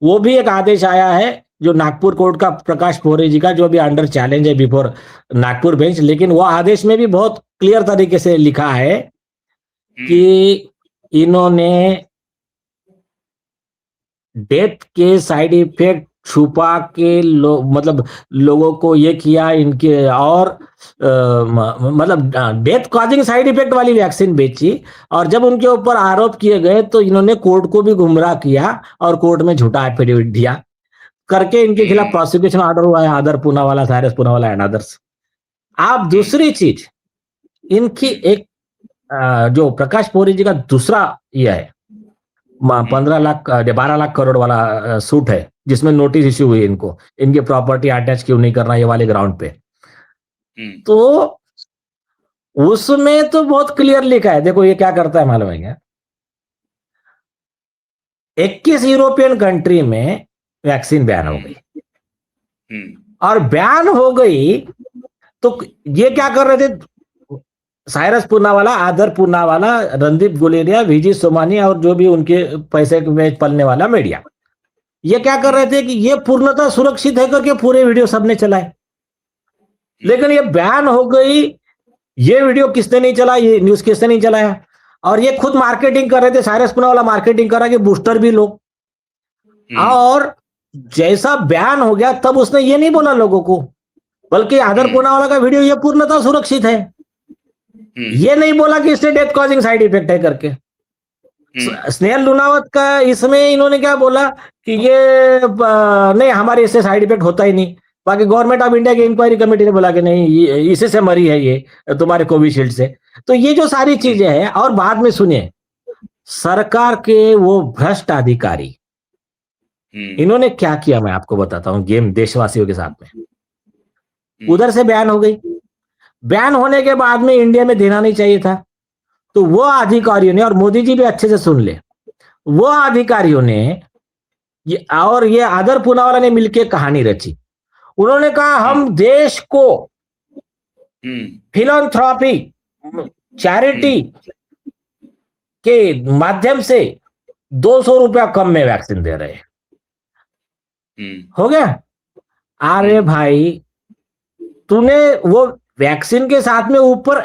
B: वो भी एक आदेश आया है जो नागपुर कोर्ट का, प्रकाश पोरे जी का, जो भी अंडर चैलेंज है बिफोर नागपुर बेंच। लेकिन वो आदेश में भी बहुत क्लियर तरीके से लिखा है कि इन्होंने डेथ के साइड इफेक्ट छुपा के मतलब लोगों को ये किया इनके, और मतलब डेथ कॉजिंग साइड इफेक्ट वाली वैक्सीन बेची। और जब उनके ऊपर आरोप किए गए तो इन्होंने कोर्ट को भी गुमराह किया और कोर्ट में झूठा एफिडेविट दिया करके इनके खिलाफ प्रोसिक्यूशन ऑर्डर हुआ है, आदर पूनावाला, साइरस पूनावाला एंड अदर्स। आप दूसरी चीज, इनकी एक जो प्रकाश पोरी जी का दूसरा ये है 12 लाख करोड़ वाला सूट है, जिसमें नोटिस इश्यू हुई इनको, इनकी प्रॉपर्टी अटैच क्यों नहीं करना, ये वाले ग्राउंड पे। तो उसमें तो बहुत क्लियर लिखा है, देखो ये क्या करता है मालूम है क्या? 21 यूरोपियन कंट्री में वैक्सीन बैन हो गई, और बैन हो गई तो ये क्या कर रहे थे, साइरस पूनावाला, आदर पूनावाला, रणदीप गुलेरिया, विजय सोमानी और जो भी उनके पैसे में पलने वाला मीडिया, ये क्या कर रहे थे कि ये पूर्णतः सुरक्षित है करके पूरे वीडियो सबने चलाए। लेकिन ये बैन हो गई, ये वीडियो किसने नहीं चला, ये न्यूज किसने नहीं चलाया, और ये खुद मार्केटिंग कर रहे थे, साइरस पूनावाला मार्केटिंग कर रहा है कि बूस्टर भी लो। और जैसा बैन हो गया तब उसने ये नहीं बोला लोगों को, बल्कि आदर पूनावाला का वीडियो ये पूर्णतः सुरक्षित है, ये नहीं बोला कि इससे डेथ कॉजिंग साइड इफेक्ट है करके। स्नेहल लूनावत का इसमें इन्होंने क्या बोला कि ये नहीं, हमारे इससे साइड इफेक्ट होता ही नहीं। बाकी गवर्नमेंट ऑफ इंडिया की इंक्वायरी कमेटी ने बोला कि नहीं, इसी से मरी है ये तुम्हारे कोविशील्ड से। तो ये जो सारी चीजें हैं, और बाद में सुनिए, सरकार के वो भ्रष्ट अधिकारी, इन्होंने क्या किया मैं आपको बताता हूं, गेम देशवासियों के साथ में। उधर से बैन हो गई, बैन होने के बाद में इंडिया में देना नहीं चाहिए था, तो वो अधिकारियों ने, और मोदी जी भी अच्छे से सुन ले, वो अधिकारियों ने ये आदर पूनावाला ने मिलकर कहानी रची। उन्होंने कहा हम देश को फिलैंथ्रोपी, चैरिटी के माध्यम से 200 रुपया कम में वैक्सीन दे रहे हैं। हो गया? अरे भाई, तूने वो वैक्सीन के साथ में ऊपर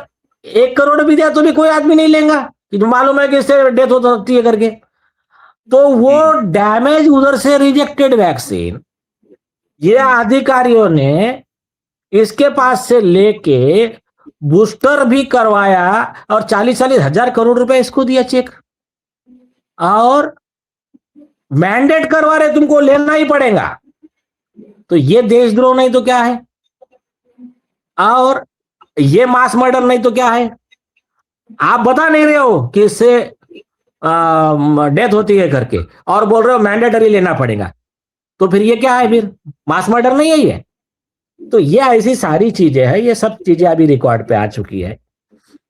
B: 1 करोड़ भी दिया तो भी कोई आदमी नहीं लेगा, कि मालूम है कि इससे डेथ हो सकती है करके। तो वो डैमेज उधर से रिजेक्टेड वैक्सीन ये अधिकारियों ने इसके पास से लेके बूस्टर भी करवाया, और 40-40 हजार करोड़ रुपए इसको दिया चेक, और मैंडेट करवा रहे तुमको लेना ही पड़ेगा। तो ये देशद्रोह नहीं तो क्या है, और ये मास मर्डर नहीं तो क्या है? आप बता नहीं रहे हो कि इससे डेथ होती है करके, और बोल रहे हो मैंडेटरी लेना पड़ेगा, तो फिर ये क्या है? फिर मास मर्डर नहीं है ये? तो ये ऐसी सारी चीजें हैं, ये सब चीजें अभी रिकॉर्ड पे आ चुकी है,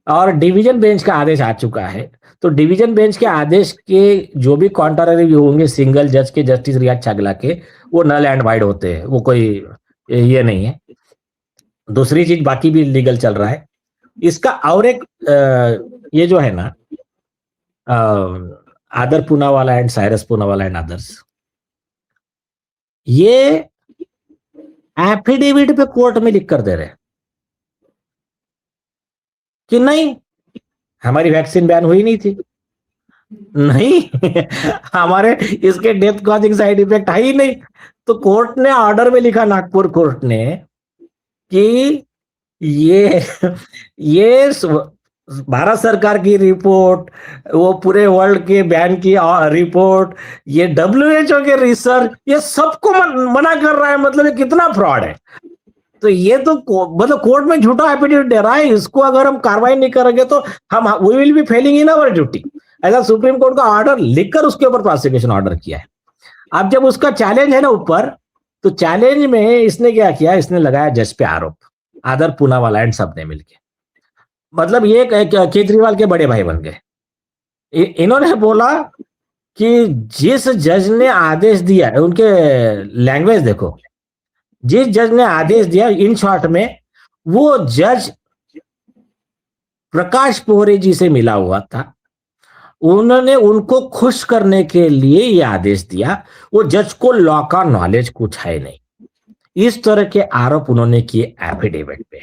B: और डिवीजन बेंच का आदेश आ चुका है। तो डिवीजन बेंच के आदेश के जो भी कॉन्ट्ररी व्यू होंगे सिंगल जज के, जस्टिस रिया छागला के, वो नल एंड वाइड होते हैं, वो कोई ये नहीं है। दूसरी चीज, बाकी भी लीगल चल रहा है इसका। और एक ये जो है ना, आदर Poonawalla and Cyrus Poonawalla and others, ये एफिडेविट पे कोर्ट में लिख कर दे रहे कि नहीं, हमारी वैक्सीन बैन हुई नहीं थी, नहीं हमारे इसके डेथ कॉजिंग साइड इफेक्ट है ही नहीं। तो कोर्ट ने ऑर्डर में लिखा, नागपुर कोर्ट ने, कि ये भारत सरकार की रिपोर्ट, वो पूरे वर्ल्ड के बैन की रिपोर्ट, ये WHO के रिसर्च, ये सबको मना कर रहा है। मतलब ये कितना फ्रॉड है। तो ये तो मतलब कोर्ट में झूठा एफिडेविट दे रहा है। इसको अगर हम कार्रवाई नहीं करेंगे तो हम we will be failing in our duty. ऐसा सुप्रीम कोर्ट का ऑर्डर लिखकर उसके ऊपर प्रोसिक्यूशन ऑर्डर किया है। अब जब उसका चैलेंज है ना ऊपर, तो चैलेंज में इसने क्या किया, इसने लगाया जज पे आरोप, आदर पूनावाला एंड सब ने मिलके। मतलब ये केजरीवाल के बड़े भाई बन गए। इन्होंने बोला कि जिस जज ने आदेश दिया, उनके लैंग्वेज देखो, जिस जज ने आदेश दिया, इन शॉर्ट में वो जज प्रकाश पोहरे जी से मिला हुआ था, उन्होंने उनको खुश करने के लिए ये आदेश दिया। वो जज को लॉ का नॉलेज कुछ है नहीं। इस तरह के आरोप उन्होंने किए एफिडेविट पे।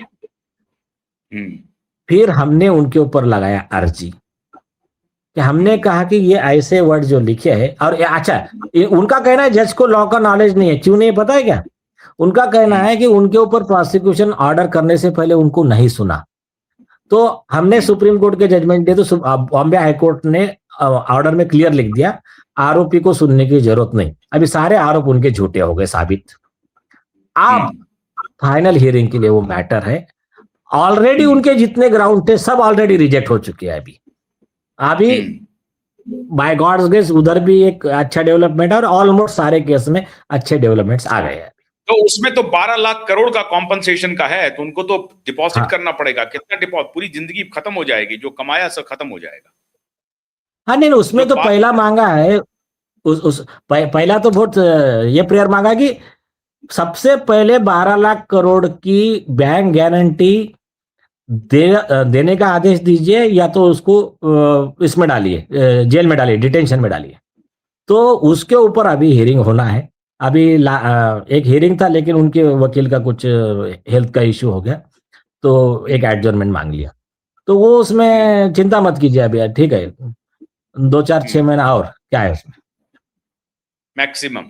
B: फिर हमने उनके ऊपर लगाया अर्जी कि हमने कहा कि ये ऐसे वर्ड जो लिखे हैं, और अच्छा, उनका कहना है जज को लॉ का नॉलेज नहीं है। क्यों नहीं पता है क्या? उनका कहना है कि उनके ऊपर प्रोसिक्यूशन ऑर्डर करने से पहले उनको नहीं सुना। तो हमने सुप्रीम कोर्ट के जजमेंट दिए, तो बॉम्बे हाईकोर्ट ने ऑर्डर में क्लियर लिख दिया, आरोपी को सुनने की जरूरत नहीं। अभी सारे आरोप उनके झूठे हो गए साबित। अब फाइनल हियरिंग के लिए वो मैटर है। ऑलरेडी उनके जितने ग्राउंड थे सब ऑलरेडी रिजेक्ट हो चुके हैं। अभी बाय गॉड्स ग्रेस उधर भी एक अच्छा डेवलपमेंट है, और ऑलमोस्ट सारे केस में अच्छे डेवलपमेंट्स आ गए हैं।
A: तो उसमें तो 12 लाख करोड़ का कॉम्पनसेशन का है, तो उनको तो डिपॉजिट करना पड़ेगा। कितना डिपॉजिट? पूरी जिंदगी खत्म हो जाएगी, जो कमाया सब खत्म हो जाएगा।
B: हाँ नहीं, उसमें तो पहला मांगा है, पहला तो बहुत ये प्रेयर मांगा कि सबसे पहले 12 लाख करोड़ की बैंक गारंटी देने का आदेश दीजिए, या तो उसको इसमें डालिए, जेल में डालिए, डिटेंशन में डालिए। तो उसके ऊपर अभी हियरिंग होना है। अभी एक हियरिंग था, लेकिन उनके वकील का कुछ हेल्थ का इश्यू हो गया, तो एक एडजर्नमेंट मांग लिया। तो वो उसमें चिंता मत कीजिए अभी, ठीक है, 2-4-6 महीना और क्या है उसमें
A: मैक्सिमम।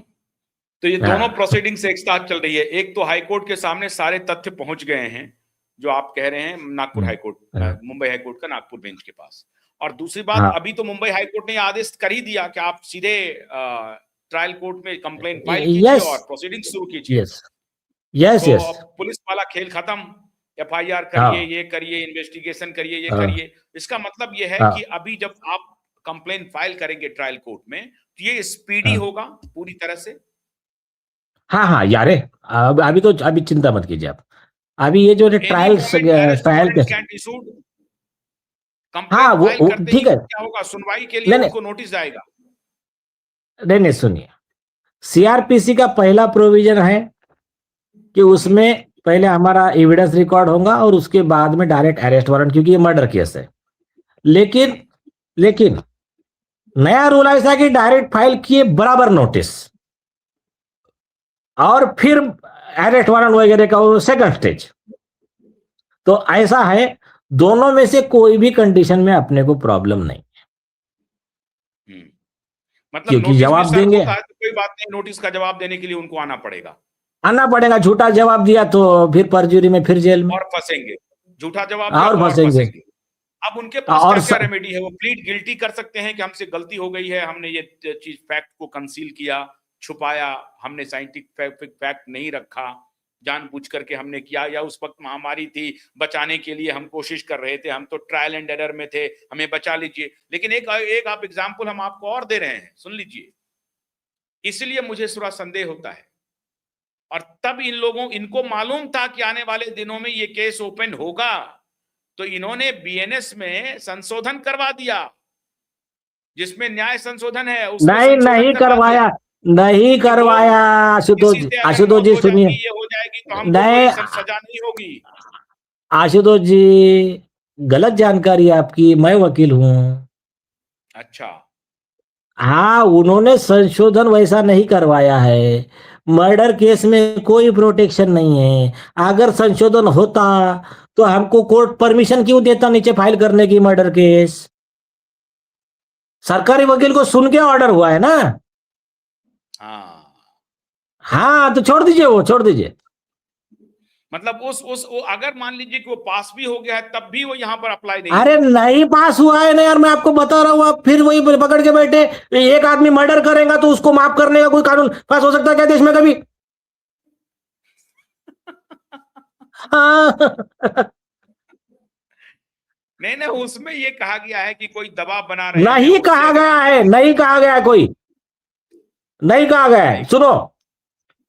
A: तो ये दोनों प्रोसीडिंग्स एक साथ चल रही है। एक तो हाईकोर्ट के सामने सारे तथ्य पहुंच गए हैं, जो आप कह रहे हैं, नागपुर हाईकोर्ट, मुंबई हाईकोर्ट का नागपुर बेंच के पास। और दूसरी बात, अभी तो मुंबई हाईकोर्ट ने आदेश कर ही दिया कि आप सीधे ट्रायल कोर्ट में कंप्लेन फाइल कीजिए और प्रोसीडिंग शुरू कीजिए। तो पुलिस वाला खेल खत्म, FIR करिए, ये करिए, इन्वेस्टिगेशन करिए, ये करिए। इसका मतलब ये है कि अभी जब आप कंप्लेन फाइल करेंगे ट्रायल कोर्ट में, तो ये स्पीडी होगा पूरी तरह से।
B: हाँ यार, अभी तो अभी चिंता मत कीजिए आप। अभी ये जो ट्रायल के, हाँ वो ठीक है,
A: क्या होगा, सुनवाई के लिए उनको नोटिस आएगा।
B: नहीं सुनिए, CRPC का पहला प्रोविजन है कि उसमें पहले हमारा एविडेंस रिकॉर्ड होगा और उसके बाद में डायरेक्ट अरेस्ट वारंट, क्योंकि ये मर्डर केस है। लेकिन नया रूल ऐसा कि डायरेक्ट फाइल किए बराबर नोटिस, और फिर अरेस्ट वारंट वगैरह का वो सेकंड स्टेज। तो ऐसा है, दोनों में से कोई भी कंडीशन में अपने को प्रॉब्लम नहीं,
A: मतलब
B: क्योंकि जवाब देंगे
A: तो कोई बात नहीं, नोटिस का जवाब देने के लिए उनको आना पड़ेगा।
B: झूठा जवाब दिया तो फिर परजुरी में, फिर जेल में
A: और फंसेंगे। झूठा जवाब
B: और फंसेंगे।
A: अब उनके पास क्या रेमेडी है? वो प्लीड गिल्टी कर सकते हैं कि हमसे गलती हो गई है, हमने ये चीज फैक्ट को कंसील किया, छुपाया, हमने साइंटिफिक फैक्ट नहीं रखा, जानबूझ करके हमने किया, या उस वक्त महामारी थी, बचाने के लिए हम कोशिश कर रहे थे, हम तो ट्रायल एंड एरर में थे, हमें बचा लीजिए। लेकिन एक आप एग्जांपल हम आपको और दे रहे हैं, सुन लीजिए। इसलिए मुझे थोड़ा संदेह होता है, और तब इनको मालूम था कि आने वाले दिनों में ये केस ओपन होगा, तो इन्होंने BNS में संशोधन करवा दिया, जिसमें न्याय संशोधन है,
B: नहीं करवाया। आशुतोष जी सुनिए,
A: ये हो जाएगी तो हमको कोई सजा नहीं होगी।
B: आशुतोष जी, गलत जानकारी आपकी, मैं वकील हूं।
A: अच्छा।
B: हाँ, उन्होंने संशोधन वैसा नहीं करवाया है। मर्डर केस में कोई प्रोटेक्शन नहीं है। अगर संशोधन होता तो हमको कोर्ट परमिशन क्यों देता नीचे फाइल करने की मर्डर केस? सरकारी वकील को सुन के ऑर्डर हुआ है ना।
A: हाँ,
B: हाँ, तो छोड़ दीजिए, वो छोड़ दीजिए।
A: मतलब वो अगर मान लीजिए कि वो पास भी हो गया है तब भी वो यहाँ पर अप्लाई नहीं
B: अरे
A: होगा।
B: नहीं पास हुआ है ना यार, मैं आपको बता रहा हूँ, आप फिर वही पकड़ के बैठे। एक आदमी मर्डर करेगा तो उसको माफ करने का कोई कानून पास हो सकता है क्या देश में कभी? हाँ।
A: नहीं नहीं, उसमें ये कहा गया है कि कोई दबाव बना रहे हैं,
B: नहीं
A: उससे
B: कहा
A: अगर
B: गया है,
A: पास
B: नहीं कहा गया है, कोई नहीं कहा गया है।
A: नहीं।
B: सुनो,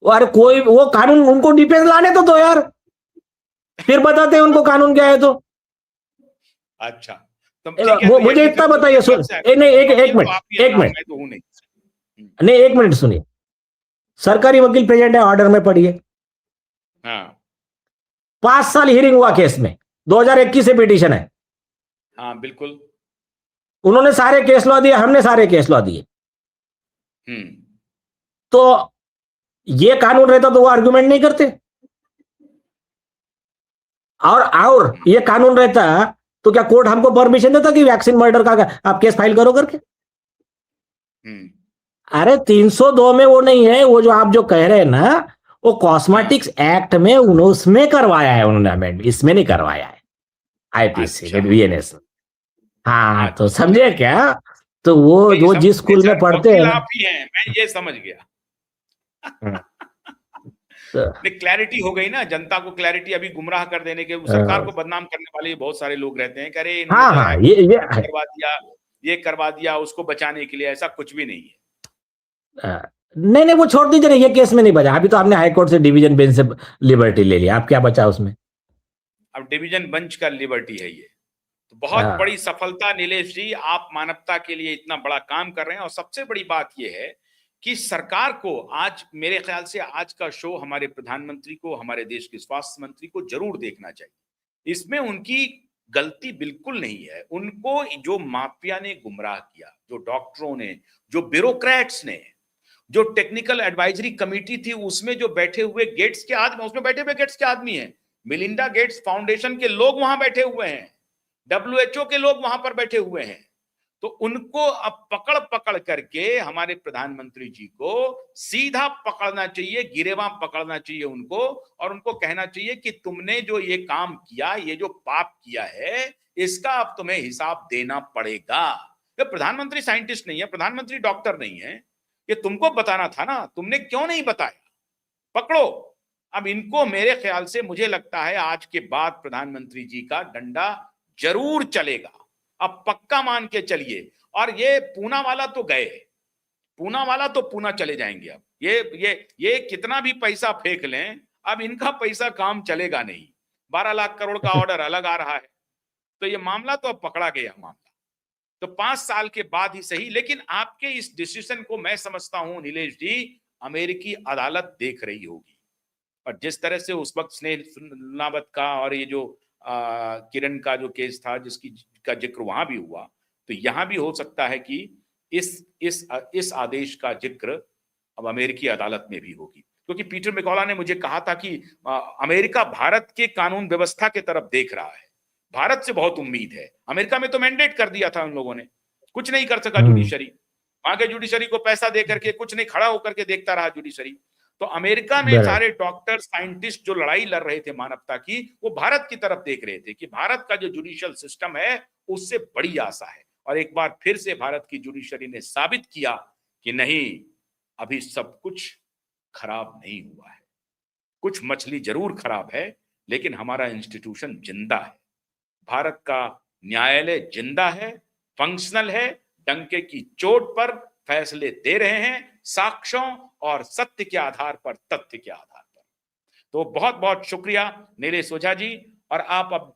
B: अरे कोई वो कानून उनको डिफेंस लाने तो दो यार, फिर बताते हैं उनको कानून क्या है तो।
A: अच्छा, तो ठीक है, तो ये
B: मुझे इतना
A: डिफेंस उनकी
B: बताइए, सुन,
A: तरफ से है।
B: नहीं एक
A: अब ये
B: एक
A: तो
B: मिनट,
A: आप ही हैं
B: एक
A: साहब,
B: मिनट,
A: मैं तो हूं नहीं। हम्म,
B: नहीं एक मिनट सुनिए। सरकारी वकील प्रेजेंट है, ऑर्डर में पढ़िए।
A: हाँ
B: 5 साल हियरिंग हुआ केस में, 2021 से पिटीशन है।
A: हाँ बिल्कुल।
B: उन्होंने सारे केस लॉ दिए, हमने सारे केस लॉ दिए।
A: हम्म।
B: तो ये कानून रहता तो वो आर्गुमेंट नहीं करते। और ये कानून रहता तो क्या कोर्ट हमको परमिशन देता कि वैक्सीन मर्डर का आप केस फाइल करो करके?
A: हम्म।
B: अरे 302 में वो नहीं है, वो जो आप जो कह रहे हैं ना, वो
A: हाँ।
B: कॉस्मेटिक्स एक्ट में उसमें करवाया है उन्होंने अमेंडमेंट, इसमें नहीं करवाया है। आईपीसी
A: अच्छा
B: बीएनएस। हाँ, तो
A: अच्छा।
B: समझे क्या? तो वो
A: नहीं
B: जो
A: समझ
B: जिस
A: नहीं
B: स्कूल में
A: सर,
B: पढ़ते हैं
A: वकील
B: ना।
A: आप ही हैं, मैं ये समझ गया।
B: हम्म, तो,
A: नहीं, क्लैरिटी हो गई ना, जनता को क्लैरिटी, अभी गुमराह कर देने के, सरकार को बदनाम करने वाले बहुत सारे लोग रहते हैं कि अरे इन्होंने
B: हाँ
A: तो
B: हाँ,
A: एक्ट
B: ये
A: करवा दिया, ये करवा दिया उसको बचाने के लिए। ऐसा कुछ भी नहीं है।
B: नहीं नहीं, वो छोड़ दीजिए ना, ये केस में नहीं बचा। अभी तो आपने हाई कोर्ट से डिवीजन बेंच से लिबर्टी ले लिया, आप क्या बचा उसमें?
A: अब डिवीजन बेंच का लिबर्टी है ये। तो बहुत
B: हाँ।
A: बड़ी सफलता नीलेश जी, आप मानवता के लिए इतना बड़ा काम कर रहे हैं। और सबसे बड़ी बात यह है कि सरकार को आज, मेरे ख्याल से आज का शो हमारे प्रधानमंत्री को, हमारे देश के स्वास्थ्य मंत्री को जरूर देखना चाहिए। इसमें उनकी गलती बिल्कुल नहीं है। उनको जो माफिया ने गुमराह किया, जो डॉक्टरों ने, जो ब्यूरोक्रेट्स ने, जो टेक्निकल एडवाइजरी कमेटी थी उसमें जो बैठे हुए गेट्स के आदमी, उसमें बैठे हुए गेट्स के आदमी हैं, मिलिंडा गेट्स फाउंडेशन के लोग वहां बैठे हुए हैं, डब्ल्यूएचओ के लोग वहां पर बैठे हुए हैं। तो उनको अब पकड़ पकड़ करके हमारे प्रधानमंत्री जी को सीधा पकड़ना चाहिए, गिरेबां पकड़ना चाहिए उनको, और उनको कहना चाहिए कि तुमने जो ये काम किया, ये जो पाप किया है, इसका अब तुम्हें हिसाब देना पड़ेगा। ये प्रधानमंत्री साइंटिस्ट नहीं है, प्रधानमंत्री डॉक्टर नहीं है, ये तुमको बताना था ना, तुमने क्यों नहीं बताया? पकड़ो। अब इनको, मेरे ख्याल से, मुझे लगता है आज के बाद प्रधानमंत्री जी का डंडा जरूर चलेगा। अब पक्का मान के चलिए। और ये पूना वाला तो गए, पूना वाला तो पूना चले जाएंगे। अब ये कितना भी पैसा फेंक लें, अब इनका पैसा काम चलेगा नहीं। 12 लाख करोड़ का ऑर्डर अलग आ रहा है, तो ये मामला तो अब पकड़ा गया मामला। तो 5 साल के बाद ही सही, लेकिन आपके इस डिसीजन को मैं समझता हूं नीलेश जी, अमेरिकी अदालत देख रही होगी। और जिस तरह से उस वक्त स्नेह सुनावत का और ये जो किरण का जो केस था, जिसकी का जिक्र वहां भी हुआ, तो यहां भी हो सकता है कि इस आदेश का जिक्र अब अमेरिकी अदालत में भी होगी। क्योंकि पीटर मैकॉला ने मुझे कहा था कि अमेरिका भारत के कानून व्यवस्था की तरफ देख रहा है, भारत से बहुत उम्मीद है। अमेरिका में तो मैंडेट कर दिया था उन लोगों ने, कुछ नहीं कर सका जुडिशरी, वहां के जुडिशरी को पैसा दे करके कुछ नहीं, खड़ा होकर के देखता रहा जुडिशरी। तो अमेरिका में
B: बराबर।
A: सारे डॉक्टर साइंटिस्ट जो लड़ाई लड़ रहे थे मानवता की, वो भारत की तरफ देख रहे थे कि भारत का जो जुडिशियल सिस्टम है उससे बड़ी आशा है। और एक बार फिर से भारत की जुडिशरी ने साबित किया कि नहीं, अभी सब कुछ खराब नहीं हुआ है। कुछ मछली जरूर खराब है, लेकिन हमारा इंस्टीट्यूशन जिंदा है, भारत का न्यायालय जिंदा है, फंक्शनल है, डंके की चोट पर फैसले दे रहे हैं, साक्ष्यों और सत्य के आधार पर, तथ्य के आधार पर। तो बहुत बहुत शुक्रिया नीलेश ओझा जी। और आप अब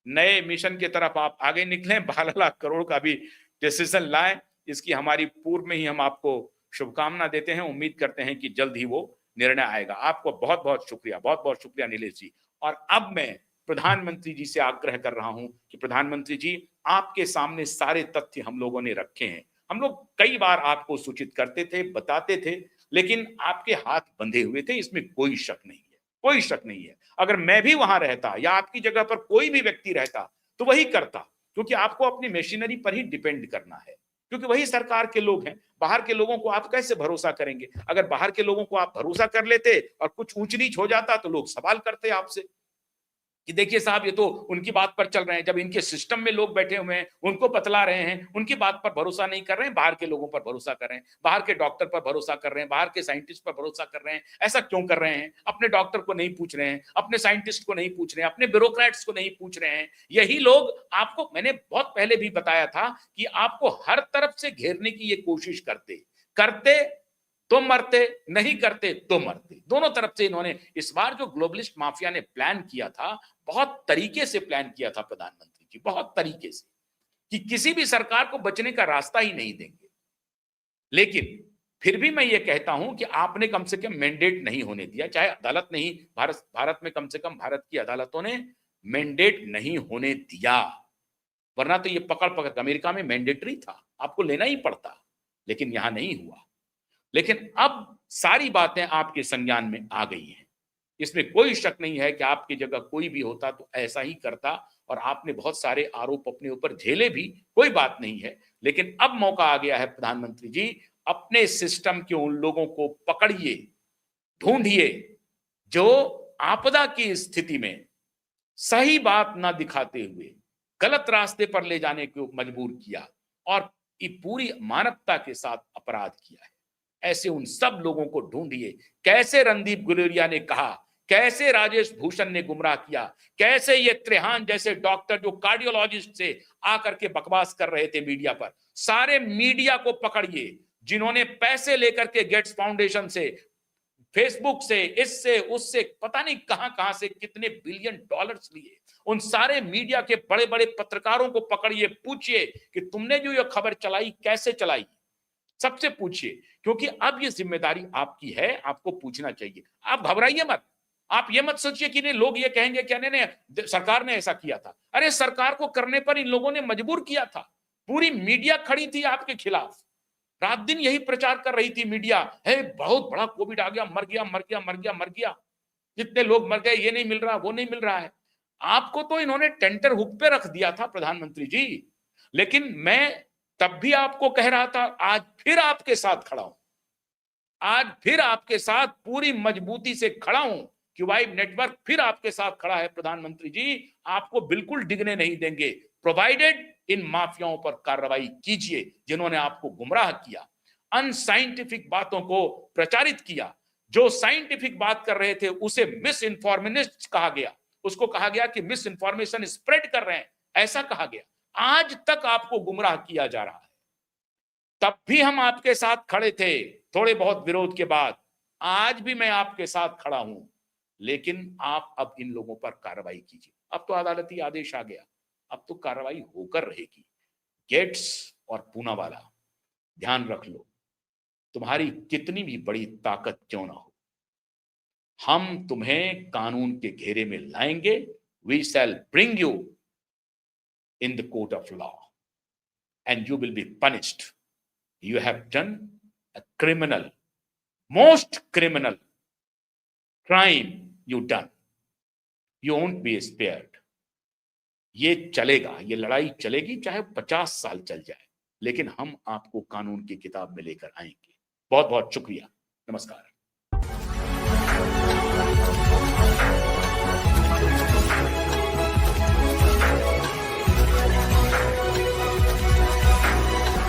A: नए मिशन की तरफ आप आगे निकलें, 12 लाख करोड़ का भी डिसीजन लाएं। इसकी हमारी पूर्व में ही हम आपको शुभकामना देते हैं, उम्मीद करते हैं कि जल्द ही वो निर्णय आएगा। आपको बहुत बहुत शुक्रिया, बहुत बहुत शुक्रिया नीलेश जी। और अब मैं प्रधानमंत्री जी से आग्रह कर रहा हूं कि प्रधानमंत्री जी, आपके सामने सारे तथ्य हम लोगों ने रखे हैं। हम लोग कई बार आपको सूचित करते थे, बताते थे, लेकिन आपके हाथ बंधे हुए थे, इसमें कोई शक नहीं है, कोई शक नहीं है। अगर मैं भी वहां रहता या आपकी जगह पर कोई भी व्यक्ति रहता तो वही करता, क्योंकि आपको अपनी मशीनरी पर ही डिपेंड करना है, क्योंकि वही सरकार के लोग हैं। बाहर के लोगों को आप कैसे भरोसा करेंगे? अगर बाहर के लोगों को आप भरोसा कर लेते और कुछ ऊंच नीच हो जाता तो लोग सवाल करते आपसे कि देखिए साहब, ये तो उनकी बात पर चल रहे हैं। जब इनके सिस्टम में लोग बैठे हुए हैं, उनको बतला रहे हैं, उनकी बात पर भरोसा नहीं कर रहे हैं, बाहर के लोगों पर भरोसा कर रहे हैं, बाहर के डॉक्टर पर भरोसा कर रहे हैं, बाहर के साइंटिस्ट पर भरोसा कर रहे हैं। ऐसा क्यों कर रहे हैं? अपने डॉक्टर को नहीं पूछ रहे हैं, अपने साइंटिस्ट को नहीं पूछ रहे हैं, अपने ब्यूरोक्रेट्स को नहीं पूछ रहे हैं। यही लोग आपको, मैंने बहुत पहले भी बताया था कि आपको हर तरफ से घेरने की ये कोशिश करते तो मरते, नहीं करते तो मरते। दोनों तरफ से इन्होंने इस बार जो ग्लोबलिस्ट माफिया ने प्लान किया था, बहुत तरीके से प्लान किया था प्रधानमंत्री जी, बहुत तरीके से, कि किसी भी सरकार को बचने का रास्ता ही नहीं देंगे। लेकिन फिर भी मैं ये कहता हूं कि आपने कम से कम मैंडेट नहीं होने दिया, चाहे अदालत नहीं, भारत में कम से कम भारत की अदालतों ने मैंडेट नहीं होने दिया, वरना तो ये पकड़ अमेरिका में मैंडेटरी था, आपको लेना ही पड़ता, लेकिन यहां नहीं हुआ। लेकिन अब सारी बातें आपके संज्ञान में आ गई हैं, इसमें कोई शक नहीं है कि आपकी जगह कोई भी होता तो ऐसा ही करता, और आपने बहुत सारे आरोप अपने ऊपर झेले भी, कोई बात नहीं है। लेकिन अब मौका आ गया है प्रधानमंत्री जी, अपने सिस्टम के उन लोगों को पकड़िए, ढूंढिए, जो आपदा की स्थिति में सही बात ना दिखाते हुए गलत रास्ते पर ले जाने को मजबूर किया और ये पूरी मानवता के साथ अपराध किया है। ऐसे उन सब लोगों को ढूंढिए। कैसे रणदीप गुलेरिया ने कहा, कैसे राजेश भूषण ने गुमराह किया, कैसे ये त्रेहान जैसे डॉक्टर जो कार्डियोलॉजिस्ट से आकर के बकवास कर रहे थे मीडिया पर, सारे मीडिया को पकड़िए जिन्होंने पैसे लेकर के गेट्स फाउंडेशन से, फेसबुक से, इससे उससे, पता नहीं कहां कहां से कितने बिलियन डॉलर्स लिए। उन सारे मीडिया के बड़े बड़े पत्रकारों को पकड़िए, पूछिए कि तुमने जो ये खबर चलाई कैसे चलाई, सबसे पूछिए, क्योंकि अब ये जिम्मेदारी आपकी है, आपको पूछना चाहिए। आप घबराइए मत, आप ये मत सोचिए कि नहीं लोग ये कहेंगे क्या, नहीं सरकार ने ऐसा किया था। अरे सरकार को करने पर इन लोगों ने मजबूर किया था, पूरी मीडिया खड़ी थी आपके खिलाफ, रात दिन यही प्रचार कर रही थी मीडिया, है बहुत बड़ा कोविड आ गया, मर गया मर गया मर गया मर गया, जितने लोग मर गए, ये नहीं मिल रहा, वो नहीं मिल रहा है। आपको तो इन्होंने टेंटर हुक पे रख दिया था प्रधानमंत्री जी, लेकिन मैं तब भी आपको कह रहा था, आज फिर आपके साथ खड़ा हूं, आज फिर आपके साथ पूरी मजबूती से खड़ा हूं। क्यूबाइब नेटवर्क फिर आपके साथ खड़ा है प्रधानमंत्री जी, आपको बिल्कुल डिगने नहीं देंगे, प्रोवाइडेड इन माफियाओं पर कार्रवाई कीजिए जिन्होंने आपको गुमराह किया, अनसाइंटिफिक बातों को प्रचारित किया। जो साइंटिफिक बात कर रहे थे उसे मिस इन्फॉर्मेनिस्ट कहा गया, उसको कहा गया कि मिस इन्फॉर्मेशन स्प्रेड कर रहे हैं, ऐसा कहा गया। आज तक आपको गुमराह किया जा रहा है, तब भी हम आपके साथ खड़े थे, थोड़े बहुत विरोध के बाद। आज भी मैं आपके साथ खड़ा हूं, लेकिन आप अब इन लोगों पर कार्रवाई कीजिए। अब तो अदालती आदेश आ गया, अब तो कार्रवाई होकर रहेगी। गेट्स और पूनावाला, ध्यान रख लो, तुम्हारी कितनी भी बड़ी ताकत क्यों ना हो, हम तुम्हें कानून के घेरे में लाएंगे। We shall bring you in the court of law and you will be punished. You have done a criminal, most criminal crime you done. You won't be spared. ये चलेगा, ये लड़ाई चलेगी, चाहे 50 साल चल जाए, लेकिन हम आपको कानून की किताब में लेकर आएंगे। बहुत बहुत शुक्रिया, नमस्कार।